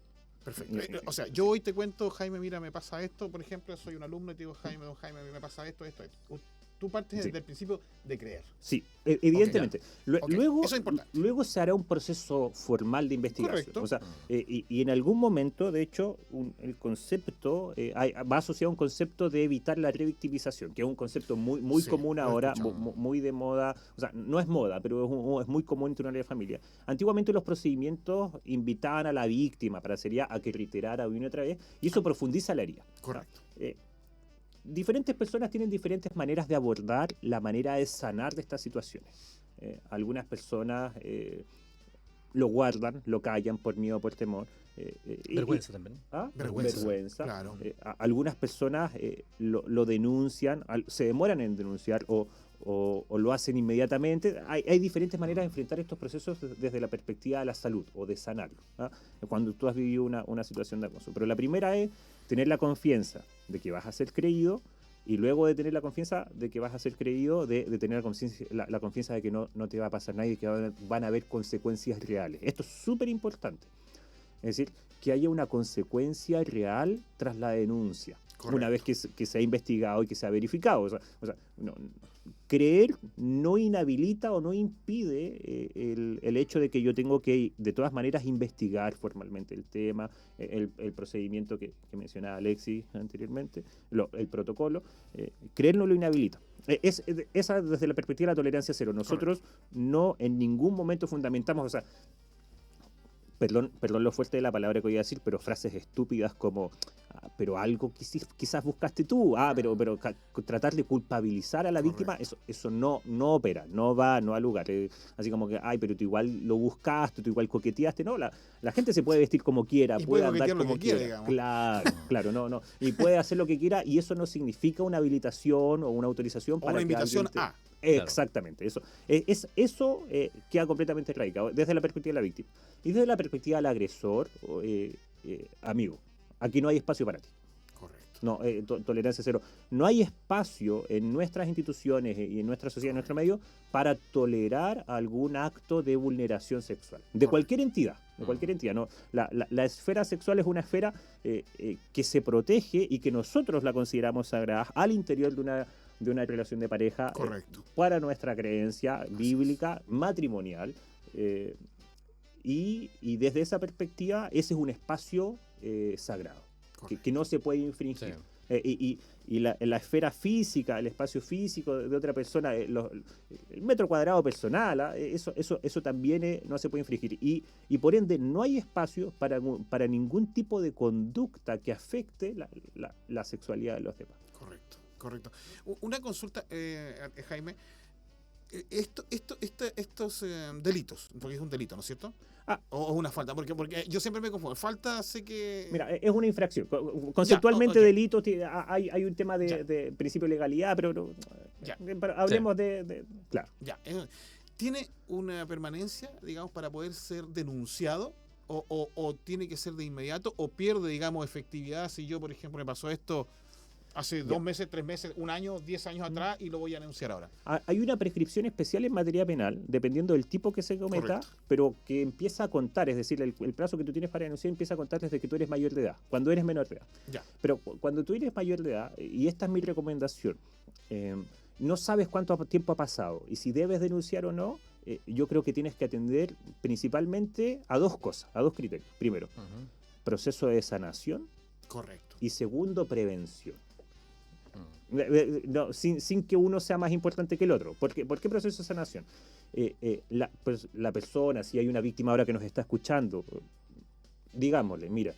Perfecto. O sea, yo hoy te cuento, Jaime, mira, me pasa esto, por ejemplo, soy un alumno y te digo, Jaime, me pasa esto. Tú partes desde el principio de creer. Sí, evidentemente. Luego, eso es importante. Luego se hará un proceso formal de investigación. Correcto. O sea, y en algún momento, de hecho, el concepto va asociado a un concepto de evitar la revictimización, que es un concepto muy común ahora, muy de moda. O sea, no es moda, pero es muy común entre una familia. Antiguamente los procedimientos invitaban a la víctima, sería a que reiterara una y otra vez, y eso profundiza la herida. Correcto. Diferentes personas tienen diferentes maneras de abordar la manera de sanar de estas situaciones. Algunas personas lo guardan, lo callan por miedo, por temor. Vergüenza también. Vergüenza. Claro. Algunas personas lo denuncian, se demoran en denunciar o lo hacen inmediatamente. Hay diferentes maneras de enfrentar estos procesos desde la perspectiva de la salud o de sanarlo, cuando tú has vivido una situación de acoso. Pero la primera es tener la confianza de que vas a ser creído, y luego de tener la confianza de que vas a ser creído, de tener la confianza de que no te va a pasar nada y que van a haber consecuencias reales. Esto es súper importante. Es decir, que haya una consecuencia real tras la denuncia. Correcto. Una vez que se ha investigado y que se ha verificado. O sea, creer no inhabilita o no impide el hecho de que yo tengo que, de todas maneras, investigar formalmente el tema, el procedimiento que mencionaba Alexis anteriormente, el protocolo. Creer no lo inhabilita. Esa desde la perspectiva de la tolerancia cero. Nosotros no en ningún momento fundamentamos, o sea, perdón lo fuerte de la palabra que voy a decir, pero frases estúpidas como pero algo quizás buscaste tú, pero tratar de culpabilizar a la víctima, eso no opera, no va al lugar. Así como que, pero tú igual lo buscaste, tú igual coqueteaste. No, la gente se puede vestir como quiera, y puede andar como quiera. Digamos. Claro, no. Y puede hacer lo que quiera, y eso no significa una habilitación o una autorización para una invitación a. Exactamente, eso queda completamente erradicado desde la perspectiva de la víctima. Y desde la perspectiva del agresor, amigo, aquí no hay espacio para ti. Correcto. No, tolerancia cero. No hay espacio en nuestras instituciones y en nuestra sociedad, en nuestro medio, para tolerar algún acto de vulneración sexual. De cualquier entidad. De cualquier entidad. ¿No? La esfera sexual es una esfera que se protege y que nosotros la consideramos sagrada al interior de una relación de pareja para nuestra creencia bíblica, matrimonial. Y desde esa perspectiva, ese es un espacio sagrado, que no se puede infringir. Sí. Y la esfera física, el espacio físico de otra persona, el metro cuadrado personal, eso también no se puede infringir. Y por ende no hay espacio para ningún tipo de conducta que afecte la sexualidad de los demás. Correcto. Una consulta, Jaime. Estos delitos, porque es un delito, ¿no es cierto? O una falta, porque yo siempre me confundo. Falta, sé que... Mira, es una infracción. Conceptualmente, delito, hay un tema de principio de legalidad, pero hablemos de... Claro. ¿Tiene una permanencia, digamos, para poder ser denunciado? ¿O tiene que ser de inmediato? ¿O pierde, digamos, efectividad si yo, por ejemplo, me pasó esto hace 2 meses, 3 meses, 1 año, 10 años atrás y lo voy a denunciar ahora? Hay una prescripción especial en materia penal, dependiendo del tipo que se cometa, pero que empieza a contar, es decir, el plazo que tú tienes para denunciar empieza a contar desde que tú eres mayor de edad, cuando eres menor de edad. Pero cuando tú eres mayor de edad, y esta es mi recomendación, no sabes cuánto tiempo ha pasado y si debes denunciar o no, yo creo que tienes que atender principalmente a 2 cosas, a 2 criterios. Primero, proceso de sanación. Y segundo, prevención. No, sin que uno sea más importante que el otro. ¿Por qué proceso de sanación? La persona, si hay una víctima ahora que nos está escuchando, digámosle, mira,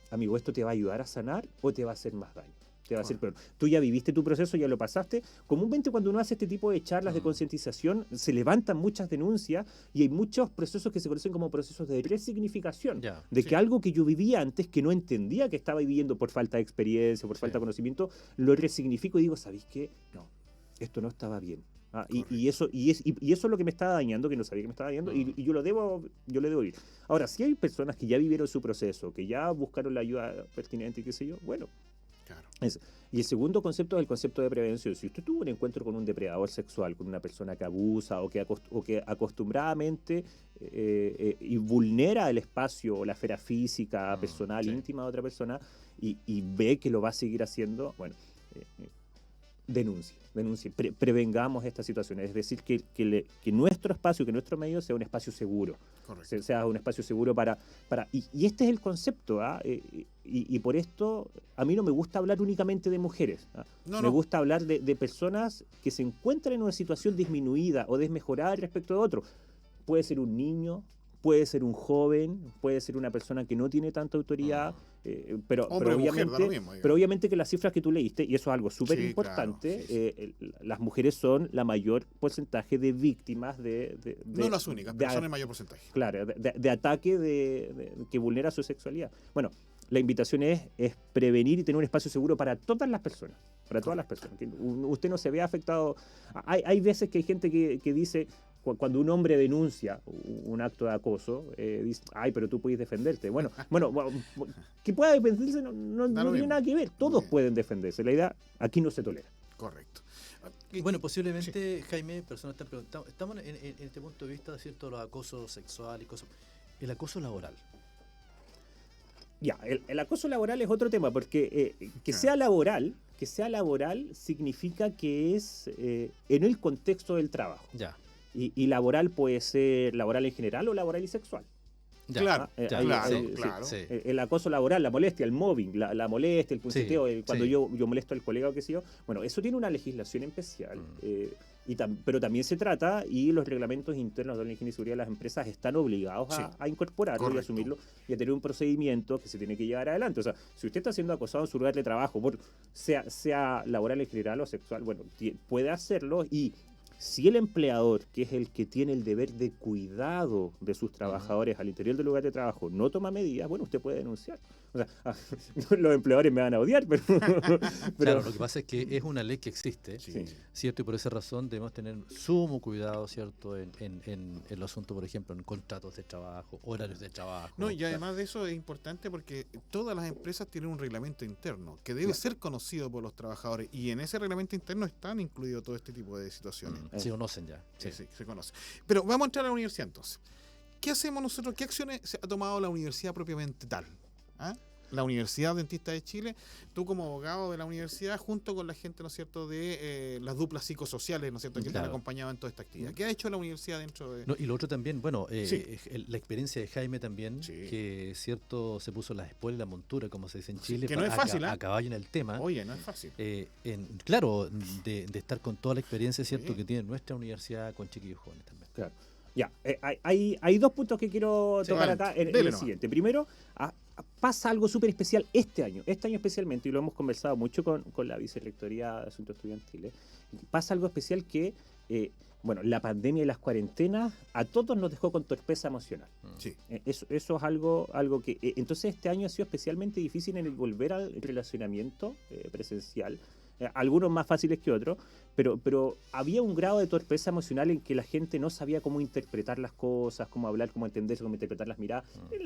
amigo, ¿esto te va a ayudar a sanar o te va a hacer más daño? Te va a hacer peor. Tú ya viviste tu proceso, ya lo pasaste. Comúnmente cuando uno hace este tipo de charlas de concientización, se levantan muchas denuncias y hay muchos procesos que se conocen como procesos de resignificación. Que algo que yo vivía antes, que no entendía que estaba viviendo por falta de experiencia, por falta de conocimiento, lo resignifico y digo, ¿sabéis qué? No, esto no estaba bien. Y eso es lo que me estaba dañando, que no sabía que me estaba dañando, y yo le debo ir. Ahora, si hay personas que ya vivieron su proceso, que ya buscaron la ayuda pertinente y qué sé yo, bueno. Y el segundo concepto es el concepto de prevención. Si usted tuvo un encuentro con un depredador sexual, con una persona que abusa o que acostumbradamente y vulnera el espacio o la esfera física, personal, íntima de otra persona y ve que lo va a seguir haciendo, bueno, denuncie. Prevengamos esta situación. Es decir, que nuestro espacio, que nuestro medio sea un espacio seguro. Sea un espacio seguro para y este es el concepto, y por esto a mí no me gusta hablar únicamente de mujeres. Me gusta hablar de personas que se encuentran en una situación disminuida o desmejorada respecto de otro. Puede ser un niño, puede ser un joven, puede ser una persona que no tiene tanta autoridad, pero obviamente que las cifras que tú leíste, y eso es algo súper importante, las mujeres son la mayor porcentaje de víctimas no las únicas, pero son el mayor porcentaje. Claro, de ataque que vulnera su sexualidad. Bueno, la invitación es prevenir y tener un espacio seguro para todas las personas. Para todas las personas. Que usted no se vea afectado. Hay veces que hay gente que dice, cuando un hombre denuncia un acto de acoso, dice, ay, pero tú puedes defenderte. Bueno, que pueda defenderse no tiene nada que ver. Todos pueden defenderse. La idea aquí no se tolera. Correcto. Bueno, posiblemente, Jaime, personas están preguntando, estamos en este punto de vista, ¿cierto?, los acosos sexuales y cosas. El acoso laboral. El acoso laboral es otro tema, porque que sea laboral significa que es en el contexto del trabajo. Y laboral puede ser laboral en general o laboral y sexual. Claro. El acoso laboral, la molestia, el mobbing, la molestia, el punceteo, cuando yo molesto al colega o qué sé yo. Bueno, eso tiene una legislación especial, pero también se trata, y los reglamentos internos de la higiene y seguridad de las empresas están obligados a incorporarlo y asumirlo y a tener un procedimiento que se tiene que llevar adelante. O sea, si usted está siendo acosado en su lugar de trabajo, sea laboral en general o sexual, bueno, puede hacerlo, y si el empleador, que es el que tiene el deber de cuidado de sus trabajadores al interior del lugar de trabajo, no toma medidas, bueno, usted puede denunciar. O sea, los empleadores me van a odiar, pero Claro, lo que pasa es que es una ley que existe, Sí. ¿cierto? Y por esa razón debemos tener sumo cuidado, ¿cierto? En el asunto, por ejemplo, en contratos de trabajo, horarios de trabajo. No, y además de eso es importante porque todas las empresas tienen un reglamento interno que debe ser conocido por los trabajadores, y en ese reglamento interno están incluidos todo este tipo de situaciones. Se conocen ya. Sí, sí, se conoce. Pero vamos a entrar a la universidad entonces. ¿Qué hacemos nosotros? ¿Qué acciones se ha tomado la universidad propiamente tal? ¿Ah? La Universidad Adventista de Chile, tú como abogado de la universidad, junto con la gente, ¿no es cierto?, de las duplas psicosociales, ¿no es cierto?, que te han acompañado en toda esta actividad. ¿Qué ha hecho la universidad dentro de...? No, y lo otro también, bueno, Sí. la experiencia de Jaime también, Sí. que cierto se puso las espuelas y la montura, como se dice en Chile, que no es fácil, a caballo en el tema. Oye, no es fácil. Claro, de estar con toda la experiencia, ¿cierto?, Sí. que tiene nuestra universidad con chiquillos jóvenes también. Claro. Ya, hay dos puntos que quiero tocar adelante. acá en Dele el nomás. siguiente. Primero, pasa algo súper especial este año especialmente, y lo hemos conversado mucho con la Vicerrectoría de Asuntos Estudiantiles. Pasa algo especial que, bueno, la pandemia y las cuarentenas a todos nos dejó con torpeza emocional. Sí. Eso es algo que... entonces este año ha sido especialmente difícil en el volver al relacionamiento presencial. Algunos más fáciles que otros, pero había un grado de torpeza emocional en que la gente no sabía cómo interpretar las cosas, cómo hablar, cómo entenderse, cómo interpretar las miradas.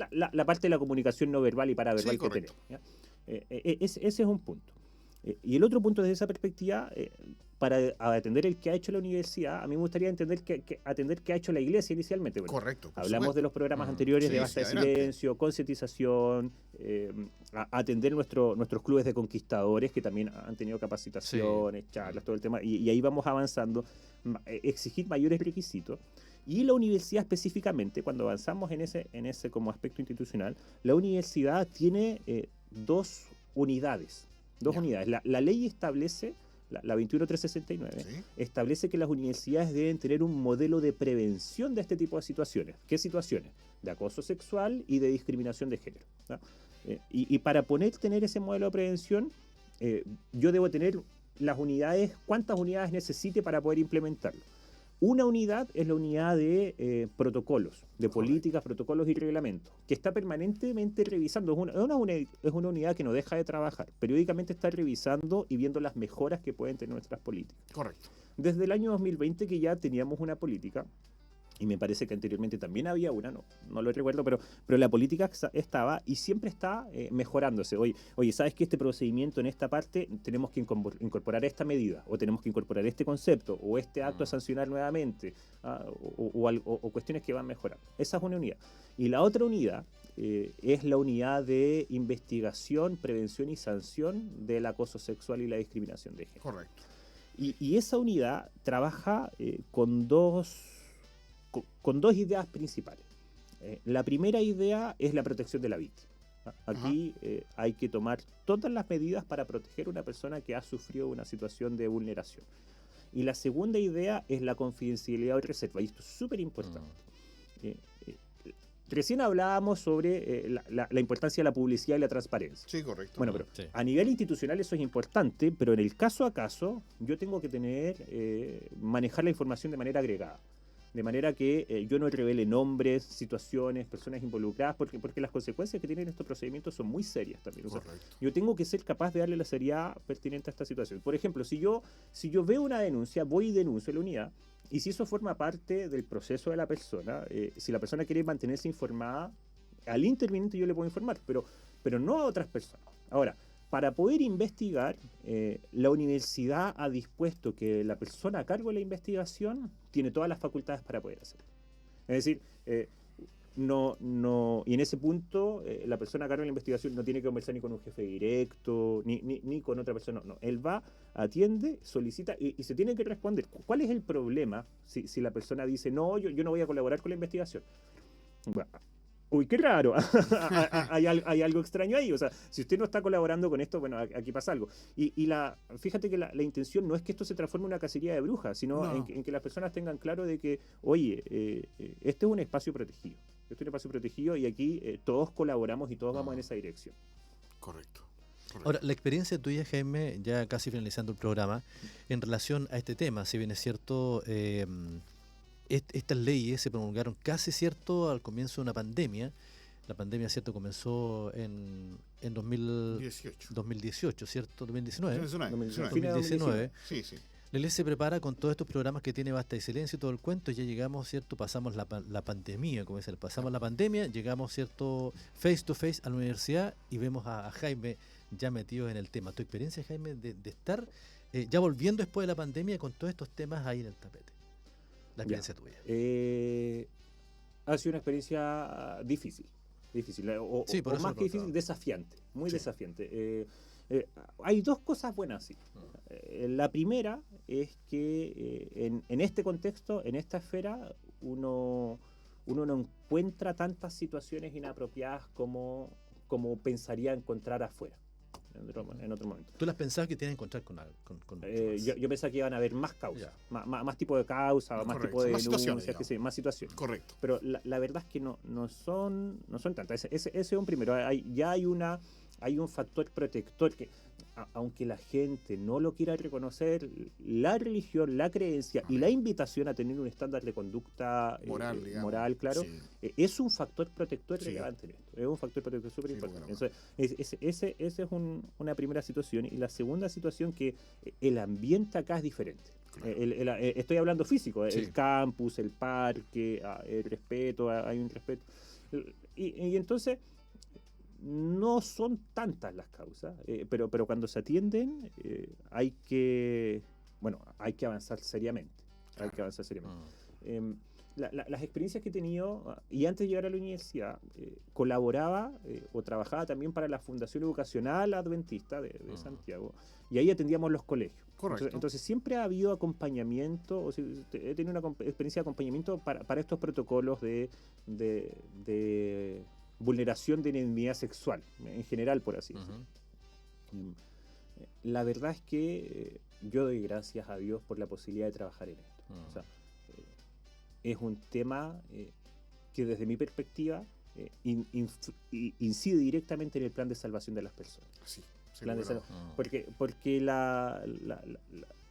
La parte de la comunicación no verbal y paraverbal Sí, que correcto. tenemos. Ese es un punto. Y el otro punto desde esa perspectiva, para atender el que ha hecho la universidad, a mí me gustaría atender qué ha hecho la iglesia inicialmente. Bueno, Correcto. por hablamos supuesto. de los programas anteriores Sí, de Basta sí, de adelante. Silencio, concientización, atender nuestros clubes de conquistadores que también han tenido capacitaciones, charlas, todo el tema, y ahí vamos avanzando, exigir mayores requisitos. Y la universidad específicamente, cuando avanzamos en ese como aspecto institucional, la universidad tiene dos unidades. La ley establece, la 21369, Sí. establece que las universidades deben tener un modelo de prevención de este tipo de situaciones. ¿Qué situaciones? De acoso sexual y de discriminación de género, ¿no? Y para tener ese modelo de prevención, yo debo tener las unidades, cuántas unidades necesite para poder implementarlo. Una unidad es la unidad de protocolos, de políticas, protocolos y reglamentos, que está permanentemente revisando. Es una unidad que no deja de trabajar. Periódicamente está revisando y viendo las mejoras que pueden tener nuestras políticas. Correcto. Desde el año 2020 que ya teníamos una política, y me parece que anteriormente también había una, no lo recuerdo, pero la política estaba y siempre está mejorándose. Oye, ¿sabes que este procedimiento en esta parte tenemos que incorporar esta medida, o tenemos que incorporar este concepto, o este acto a sancionar nuevamente, o cuestiones que van mejorando? Esa es una unidad. Y la otra unidad es la unidad de investigación, prevención y sanción del acoso sexual y la discriminación de género. Correcto. Y esa unidad trabaja con dos ideas principales. La primera idea es la protección de la víctima. Aquí hay que tomar todas las medidas para proteger a una persona que ha sufrido una situación de vulneración. Y la segunda idea es la confidencialidad o reserva, y esto es súper importante. Recién hablábamos sobre la importancia de la publicidad y la transparencia. Sí, correcto. Bueno, pero Sí. a nivel institucional eso es importante, pero en el caso a caso yo tengo que manejar la información de manera agregada. De manera que yo no revele nombres, situaciones, personas involucradas, porque las consecuencias que tienen estos procedimientos son muy serias también. O sea, Correcto. yo tengo que ser capaz de darle la seriedad pertinente a esta situación. Por ejemplo, si yo veo una denuncia, voy y denuncio a la unidad, y si eso forma parte del proceso de la persona, si la persona quiere mantenerse informada, al interviniente yo le puedo informar, pero no a otras personas. Ahora, para poder investigar, la universidad ha dispuesto que la persona a cargo de la investigación tiene todas las facultades para poder hacerlo. Es decir, y en ese punto la persona a cargo de la investigación no tiene que conversar ni con un jefe directo, ni con otra persona. No, él va, atiende, solicita y se tiene que responder. ¿Cuál es el problema si la persona dice, no, yo no voy a colaborar con la investigación? Bueno, uy, qué raro, hay algo extraño ahí. O sea, si usted no está colaborando con esto, bueno, aquí pasa algo. Fíjate que la intención no es que esto se transforme en una cacería de brujas, sino No. en que las personas tengan claro de que, oye, este es un espacio protegido. Este es un espacio protegido y aquí todos colaboramos y todos vamos en esa dirección. Correcto. Ahora, la experiencia tuya, Jaime, ya casi finalizando el programa, en relación a este tema, si bien es cierto, estas leyes se promulgaron casi cierto al comienzo de una pandemia. La pandemia, ¿cierto? Comenzó en 2018, ¿cierto? 2019. Sí, sí. La iglesia se prepara con todos estos programas que tiene Basta y Silencio y todo el cuento. Ya llegamos, ¿cierto? Pasamos la pandemia, como dicen, pasamos la pandemia, llegamos, ¿cierto? Face to face a la universidad y vemos a Jaime ya metido en el tema. ¿Tu experiencia, Jaime, de estar ya volviendo después de la pandemia con todos estos temas ahí en el tapete? La experiencia tuya. Ha sido una experiencia difícil, o más que difícil, desafiante, muy desafiante. Hay dos cosas buenas, sí. La primera es que en este contexto, en esta esfera, uno no encuentra tantas situaciones inapropiadas como pensaría encontrar afuera, en otro momento. ¿Tú las pensabas que tenías que encontrar con yo pensaba que iban a haber más causas, más tipo de causa, más tipo de denuncias, más situaciones. Correcto. Pero la verdad es que no son tantas. Ese es un primero. Hay un factor protector que, aunque la gente no lo quiera reconocer, la religión, la creencia y la invitación a tener un estándar de conducta moral, claro, es un factor protector relevante en esto. Es un factor protector súper importante. Entonces, esa es una primera situación. Y la segunda situación, que el ambiente acá es diferente. Claro. Estoy hablando físico, el campus, el parque, el respeto, hay un respeto. Y entonces no son tantas las causas, pero cuando se atienden hay que avanzar seriamente. Las experiencias que he tenido, y antes de llegar a la universidad, colaboraba o trabajaba también para la Fundación Educacional Adventista de Santiago, y ahí atendíamos los colegios. Correcto. Entonces siempre ha habido acompañamiento, he tenido una experiencia de acompañamiento para estos protocolos de vulneración de la intimidad sexual, en general, por así decirlo. La verdad es que yo doy gracias a Dios por la posibilidad de trabajar en esto. O sea, es un tema que desde mi perspectiva incide directamente en el plan de salvación de las personas. Sí, porque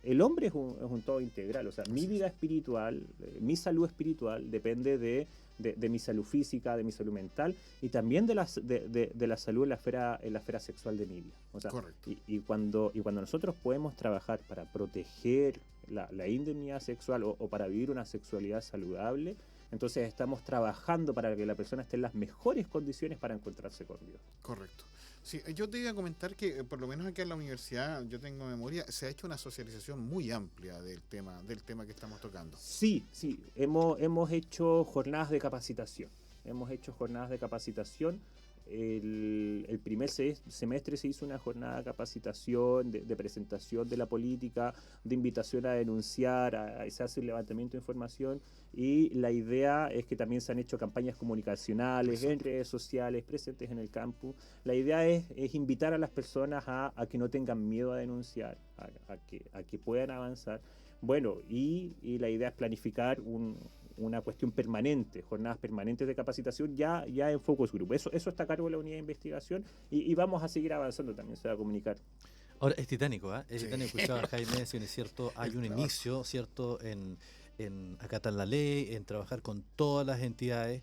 el hombre es un todo integral. O sea, mi vida espiritual, mi salud espiritual depende de mi salud física, de mi salud mental y también de la salud en la esfera sexual de mi vida. O sea, y cuando nosotros podemos trabajar para proteger la indemnidad sexual o para vivir una sexualidad saludable, entonces estamos trabajando para que la persona esté en las mejores condiciones para encontrarse con Dios. Correcto. Sí, yo te iba a comentar que por lo menos aquí en la universidad, yo tengo memoria, se ha hecho una socialización muy amplia del tema que estamos tocando. Sí, hemos hecho jornadas de capacitación. El primer semestre se hizo una jornada de capacitación, de presentación de la política, de invitación a denunciar, se hace un levantamiento de información, y la idea es que también se han hecho campañas comunicacionales en redes sociales, presentes en el campus. La idea es invitar a las personas a que no tengan miedo a denunciar, a que puedan avanzar. Bueno, y la idea es planificar una cuestión permanente, jornadas permanentes de capacitación ya en focus group. Eso está a cargo de la unidad de investigación y vamos a seguir avanzando, también se va a comunicar. Ahora, es titánico, es titánico escuchar a Jaime, si es cierto, hay un inicio, ¿cierto?, en acatar la ley, en trabajar con todas las entidades,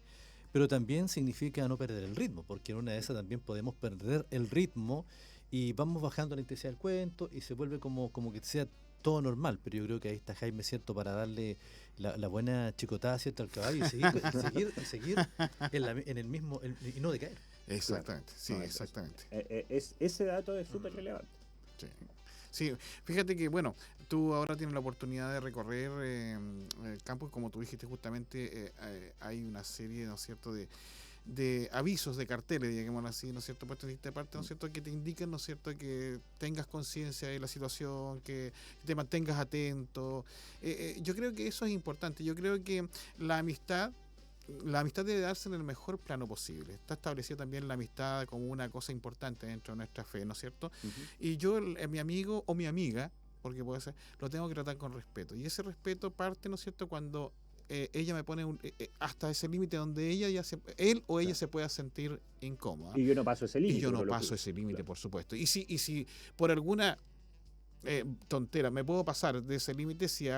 pero también significa no perder el ritmo, porque en una de esas también podemos perder el ritmo y vamos bajando la intensidad del cuento y se vuelve como que sea todo normal, pero yo creo que ahí está Jaime, ¿cierto?, para darle la buena chicotada, ¿cierto?, al caballo y seguir en el mismo, y no decaer. Exactamente, claro. Exactamente. Ese dato es súper relevante. Sí, fíjate que, bueno, tú ahora tienes la oportunidad de recorrer el campus, como tú dijiste justamente, hay una serie, ¿no es cierto?, de avisos, de carteles, digámoslo así, ¿no es cierto?, puestos en esta parte, ¿no es cierto?, que te indican, ¿no es cierto?, que tengas conciencia de la situación, que te mantengas atento. Yo creo que eso es importante. Yo creo que la amistad debe darse en el mejor plano posible. Está establecida también la amistad como una cosa importante dentro de nuestra fe, ¿no es cierto? Y yo, mi amigo o mi amiga, porque puede ser, lo tengo que tratar con respeto. Y ese respeto parte, ¿no es cierto?, cuando ella me pone hasta ese límite donde él o ella se pueda sentir incómoda. Y yo no paso ese límite. Y yo no paso ese límite, por supuesto. Y si por alguna tontera me puedo pasar de ese límite, si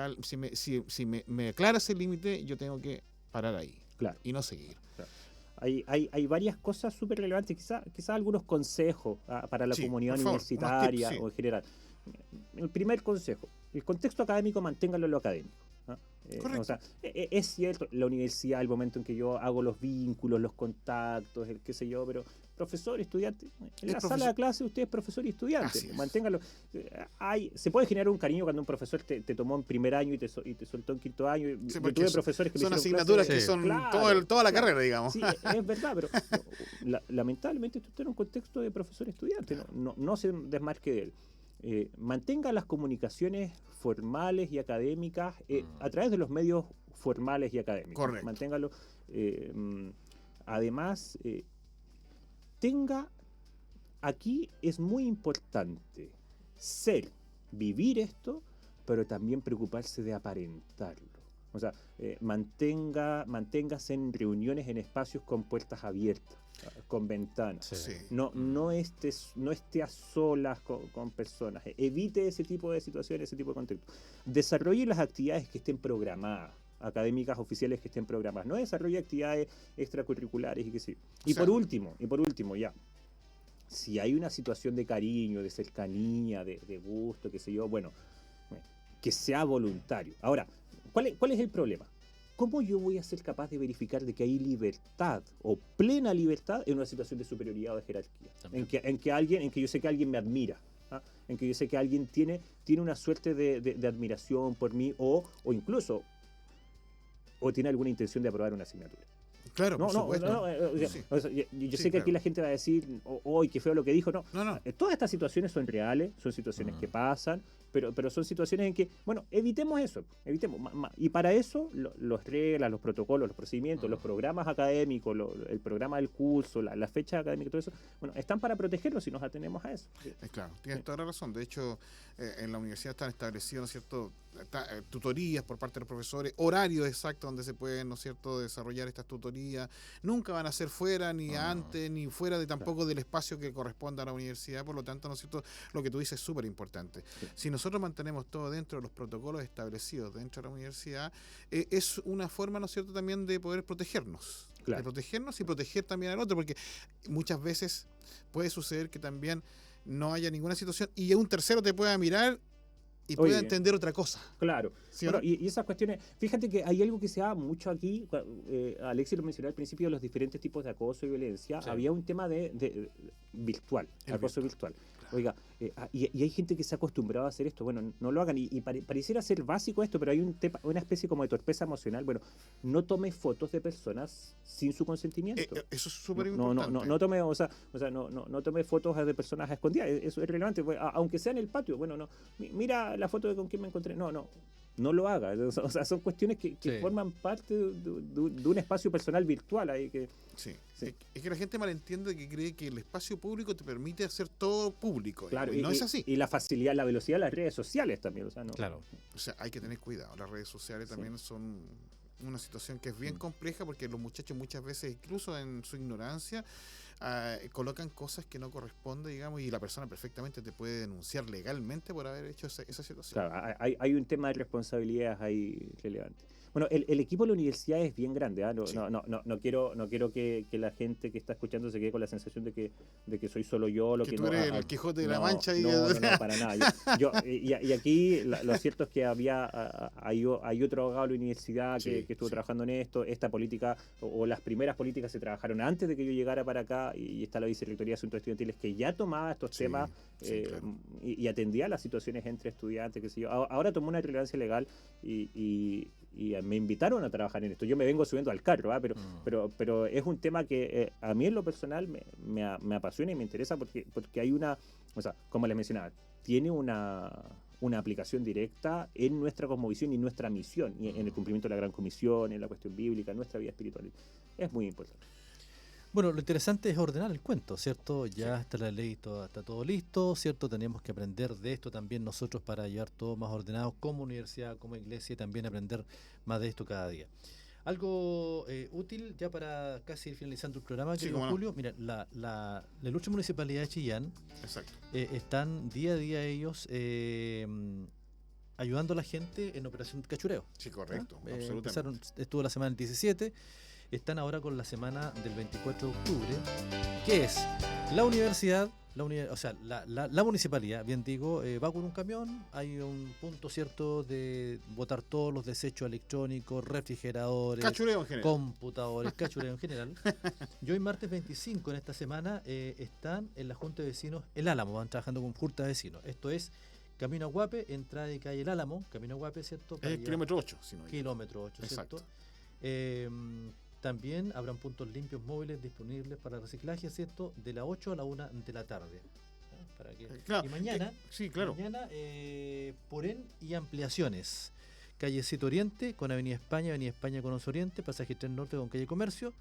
me aclara ese límite, yo tengo que parar ahí. Claro. Y no seguir. Claro. hay varias cosas súper relevantes, quizá algunos consejos para la comunidad por favor, universitaria unos tips, o en general. El primer consejo, el contexto académico, manténgalo en lo académico. O sea, es cierto, la universidad, el momento en que yo hago los vínculos, los contactos, el qué sé yo, pero profesor, estudiante, en la sala de clase usted es profesor y estudiante, manténgalo. Se puede generar un cariño cuando un profesor te tomó en primer año y te soltó en quinto año. Sí, yo tuve profesores que son me asignaturas clase, que son claro, toda la carrera, digamos. Sí, es verdad, pero lamentablemente esto está en un contexto de profesor-estudiante, no se desmarque de él. Mantenga las comunicaciones formales y académicas a través de los medios formales y académicos. Correcto. Manténgalo. Además, aquí es muy importante vivir esto, pero también preocuparse de aparentarlo. O sea, manténgase en reuniones en espacios con puertas abiertas, con ventanas. Sí. No esté a solas con personas. Evite ese tipo de situaciones, ese tipo de contextos. Desarrolle las actividades que estén programadas, académicas oficiales que estén programadas. No desarrolle actividades extracurriculares y qué sé yo. Y por último, ya. Si hay una situación de cariño, de cercanía, de gusto, qué sé yo, bueno, que sea voluntario. Ahora, ¿cuál es el problema? ¿Cómo yo voy a ser capaz de verificar de que hay libertad o plena libertad en una situación de superioridad o de jerarquía? En que yo sé que alguien me admira, en que yo sé que alguien tiene una suerte de admiración por mí o incluso tiene alguna intención de aprobar una asignatura. Claro, por supuesto. Yo sé que aquí la gente va a decir, qué feo lo que dijo. No. Todas estas situaciones son reales, son situaciones que pasan, pero son situaciones en que, evitemos eso, y para eso las reglas, los protocolos, los procedimientos, los programas académicos, el programa del curso, la fecha académica, todo eso, están para protegernos si nos atenemos a eso. Claro, tienes toda la razón. De hecho, en la universidad están establecidos, ¿no es cierto?, tutorías por parte de los profesores, horarios exactos donde se pueden, ¿no es cierto?, desarrollar estas tutorías. Nunca van a ser fuera, ni antes, ni fuera de tampoco del espacio que corresponda a la universidad. Por lo tanto, ¿no es cierto?, lo que tú dices es súper importante. Sí. Si nosotros mantenemos todo dentro de los protocolos establecidos dentro de la universidad, es una forma, ¿no es cierto?, también de poder protegernos. Claro. De protegernos y proteger también al otro, porque muchas veces puede suceder que también no haya ninguna situación y un tercero te pueda mirar y pueda entender otra cosa. Claro. ¿Sí? Y esas cuestiones, fíjate que hay algo que se da mucho aquí, Alexis lo mencionó al principio, de los diferentes tipos de acoso y violencia. Sí. Había un tema de virtual, acoso virtual. Claro. Oiga, y hay gente que se ha acostumbrado a hacer esto. Bueno, no lo hagan. Y pareciera ser básico esto, pero hay una especie como de torpeza emocional. Bueno, no tome fotos de personas sin su consentimiento. Eso es súper importante. No tome, no tome fotos de personas escondidas. Eso es relevante. Aunque sea en el patio. Bueno, mira la foto de con quién me encontré. No lo haga. O sea, son cuestiones que forman parte de un espacio personal virtual ahí que. Sí. Es que la gente malentiende, que cree que el espacio público te permite hacer todo público. Claro, y no es así. Y la facilidad, la velocidad de las redes sociales también. O sea, Claro. O sea, hay que tener cuidado. Las redes sociales también son una situación que es bien compleja, porque los muchachos muchas veces, incluso en su ignorancia, colocan cosas que no corresponden, digamos, y la persona perfectamente te puede denunciar legalmente por haber hecho esa situación. Claro, hay un tema de responsabilidades ahí relevante. Bueno, el equipo de la universidad es bien grande. No quiero que la gente que está escuchando se quede con la sensación de que soy solo yo. Que tú eres el Quijote de la Mancha. No, para nada. Y aquí lo cierto es que hay otro abogado de la universidad que estuvo trabajando en esto. Esta política, o las primeras políticas se trabajaron antes de que yo llegara para acá, y está la Vicerrectoría de Asuntos Estudiantiles que ya tomaba estos temas claro. y atendía las situaciones entre estudiantes, qué sé yo. Ahora tomó una relevancia legal y me invitaron a trabajar en esto. Yo me vengo subiendo al carro, pero es un tema que a mí en lo personal me apasiona y me interesa porque hay como les mencionaba, tiene una aplicación directa en nuestra cosmovisión y nuestra misión, y en el cumplimiento de la Gran Comisión, en la cuestión bíblica, en nuestra vida espiritual. Es muy importante. Bueno, lo interesante es ordenar el cuento, ¿cierto? Ya está la ley, está todo listo, ¿cierto? Tenemos que aprender de esto también nosotros para llevar todo más ordenado como universidad, como iglesia, y también aprender más de esto cada día. Algo útil ya para casi ir finalizando el programa, querido Julio. Mira, la lucha municipalidad de Chillán están día a día ellos ayudando a la gente en Operación Cachureo. Sí, correcto, absolutamente. Estuvo la semana del 17. están ahora con la semana del 24 de octubre, que es la universidad, la municipalidad, bien digo, va con un camión, hay un punto cierto de botar todos los desechos electrónicos, refrigeradores, Cachureo en general. computadores, cachureo en general. Y hoy martes 25 en esta semana están en la Junta de Vecinos El Álamo, van trabajando con Junta de Vecinos. Esto es Camino a Guape, entrada de calle El Álamo, Camino a Guape, ¿cierto? Es el kilómetro 8, si no me equivoco. Kilómetro 8, ¿cierto? Exacto. También habrán puntos limpios móviles disponibles para reciclaje, ¿cierto? De las 8 a la 1 de la tarde. Para que... Claro, y mañana, sí, claro. mañana Porén y ampliaciones. Callecito Oriente con Avenida España con Once Oriente, Pasaje 3 Norte con Calle Comercio.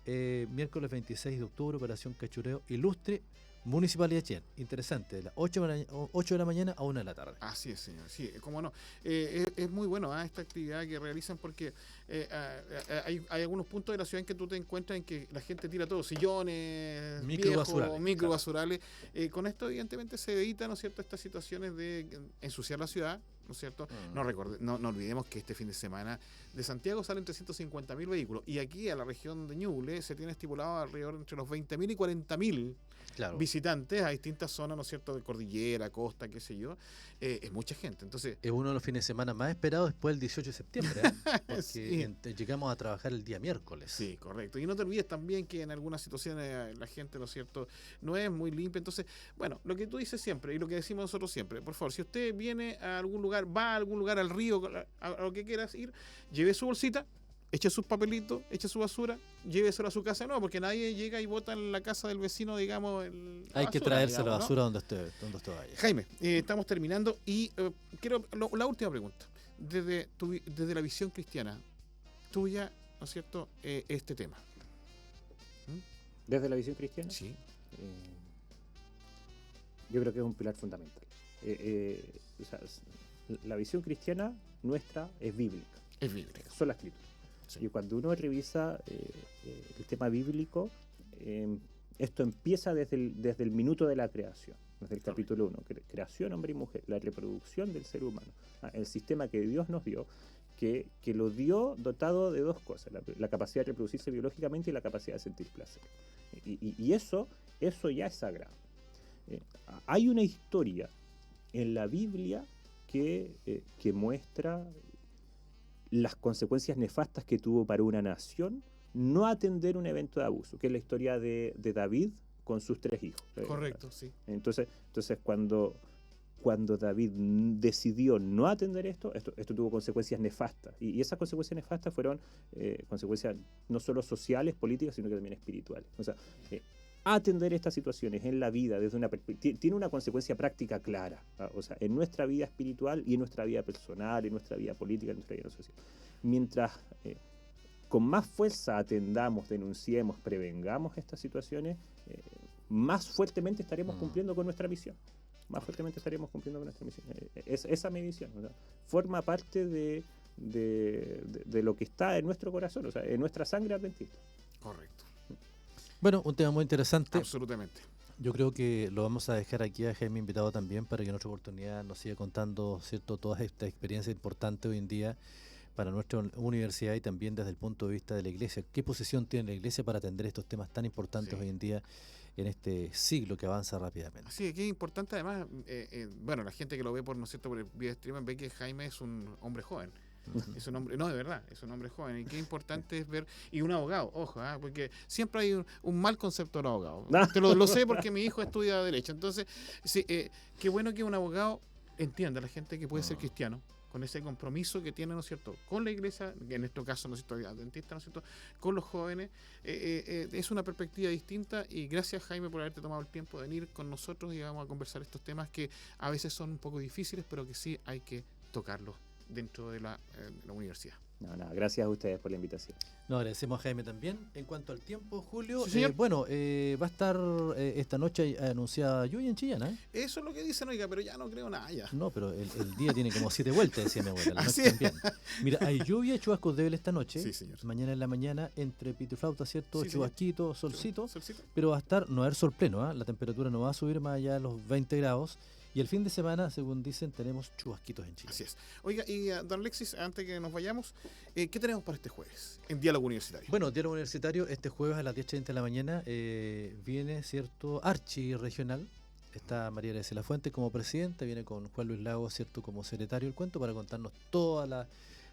Miércoles 26 de octubre, Operación Cachureo Ilustre, Municipalidad de Chillán. Interesante, de las 8 de la mañana a 1 de la tarde. Así es, señor. Sí, cómo no. Es muy bueno esta actividad que realizan porque hay algunos puntos de la ciudad en que tú te encuentras en que la gente tira todo, sillones, microbasurales. Con esto, evidentemente, se evita, ¿no es cierto?, estas situaciones de ensuciar la ciudad, ¿no es cierto? No olvidemos que este fin de semana de Santiago salen 350.000 vehículos y aquí a la región de Ñuble se tiene estipulado alrededor entre los 20.000 y 40.000 visitantes a distintas zonas, ¿no es cierto?, de cordillera, costa, qué sé yo. Es mucha gente. Entonces es uno de los fines de semana más esperados después del 18 de septiembre, porque sí, llegamos a trabajar el día miércoles. Sí, correcto. Y no te olvides también que en algunas situaciones la gente, ¿no es cierto?, no es muy limpia. Entonces, bueno, lo que tú dices siempre y lo que decimos nosotros siempre, por favor, si usted viene a algún lugar, va a algún lugar, al río, a lo que quieras ir, lleve su bolsita, eche sus papelitos, eche su basura, lléveselo a su casa, no, porque nadie llega y bota en la casa del vecino, digamos, hay que traerse la basura, ¿no?, donde usted vaya. Jaime, estamos terminando y quiero la última pregunta. Desde la visión cristiana tuya, ¿no es cierto?, este tema. ¿Desde la visión cristiana? Sí. Yo creo que es un pilar fundamental. O sea, la visión cristiana nuestra es bíblica. Es bíblica. Son las escrituras. Sí. Y cuando uno revisa el tema bíblico, esto empieza desde el minuto de la creación, desde el capítulo 1, creación, hombre y mujer, la reproducción del ser humano, el sistema que Dios nos dio, que lo dio dotado de dos cosas, la capacidad de reproducirse biológicamente y la capacidad de sentir placer. Y eso ya es sagrado. Hay una historia en la Biblia que muestra las consecuencias nefastas que tuvo para una nación no atender un evento de abuso, que es la historia de David con sus 3 hijos. Correcto, sí. Entonces cuando David decidió no atender esto tuvo consecuencias nefastas. Y esas consecuencias nefastas fueron consecuencias no solo sociales, políticas, sino que también espirituales. O sea, atender estas situaciones en la vida desde tiene una consecuencia práctica clara, o sea, en nuestra vida espiritual y en nuestra vida personal, en nuestra vida política, en nuestra vida social. Mientras con más fuerza atendamos, denunciemos, prevengamos estas situaciones, más fuertemente estaremos cumpliendo con nuestra misión. Más fuertemente estaremos cumpliendo con nuestra misión. Esa medición, o sea, forma parte de lo que está en nuestro corazón, o sea, en nuestra sangre adventista. Correcto. Bueno, un tema muy interesante. Absolutamente. Yo creo que lo vamos a dejar aquí a Jaime invitado también para que en otra oportunidad nos siga contando, ¿cierto?, todas estas experiencias importantes hoy en día para nuestra universidad y también desde el punto de vista de la iglesia. ¿Qué posición tiene la iglesia para atender estos temas tan importantes hoy en día en este siglo que avanza rápidamente? Sí, que es importante además, bueno, la gente que lo ve por, ¿no es cierto?, por el video streaming ve que Jaime es un hombre joven. Es un hombre, no, de verdad, es un hombre joven. Y qué importante es ver, y un abogado, ojo, porque siempre hay un mal concepto del abogado. Lo sé porque mi hijo estudia Derecho. Entonces, sí, qué bueno que un abogado entienda a la gente que puede ser cristiano, con ese compromiso que tiene, ¿no es cierto?, con la iglesia, que en este caso, ¿no es cierto?, adventista, ¿no es cierto?, con los jóvenes. Es una perspectiva distinta y gracias, Jaime, por haberte tomado el tiempo de venir con nosotros y vamos a conversar estos temas que a veces son un poco difíciles, pero que sí hay que tocarlos dentro de la universidad. No, gracias a ustedes por la invitación. Nos agradecemos a Jaime también. En cuanto al tiempo, Julio, sí, va a estar esta noche anunciada lluvia en Chillán, ¿eh? Eso es lo que dicen, oiga, pero ya no creo nada ya. No, pero el día tiene como 7 vueltas, decía mi abuela. La Así noche también. Mira, hay lluvia y chubascos débiles esta noche. Sí, señor. Mañana en la mañana, entre pito y flauta, ¿cierto? Sí, chubasquito, solcito. Solcito. Pero no va a haber sol pleno, ¿eh? La temperatura no va a subir más allá de los 20 grados. Y el fin de semana, según dicen, tenemos chubasquitos en Chile. Así es. Oiga, y don Alexis, antes que nos vayamos, ¿qué tenemos para este jueves en Diálogo Universitario? Bueno, Diálogo Universitario, este jueves a las 10:30 de la mañana viene, ¿cierto?, Archi Regional. Está María Grecia La Fuente como presidenta, viene con Juan Luis Lago, ¿cierto?, como secretario del cuento, para contarnos todas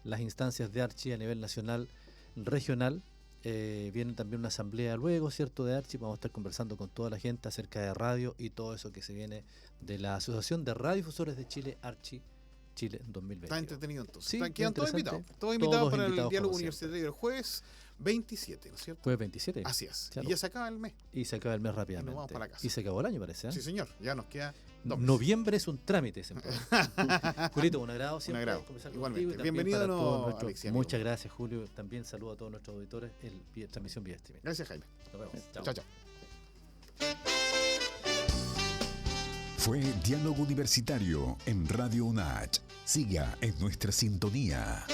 las instancias de Archi a nivel nacional, regional. Viene también una asamblea luego, ¿cierto?, de Archi. Vamos a estar conversando con toda la gente acerca de radio y todo eso que se viene de la Asociación de Radiodifusores de Chile, Archi Chile 2020. Está entretenido entonces. Sí, Quedan todos invitados. Todos invitados para el Diálogo Universitario del jueves 27, ¿no es cierto? Jueves 27. Así es. Claro. Y ya se acaba el mes. Y se acaba el mes rápidamente. Y nos vamos para la casa. Y se acabó el año, parece. Sí, señor. Ya nos queda 2 meses. Noviembre es un trámite. Julito, un agrado siempre. Un agrado. Conversar Igualmente. contigo, Bienvenido, nuestro, Alexis. muchas gracias, Julio. También saludo a todos nuestros auditores. Transmisión vía streaming. Gracias, Jaime. Nos vemos. Chao. Chao, chao. Fue Diálogo Universitario en Radio UNACH. Siga en nuestra sintonía.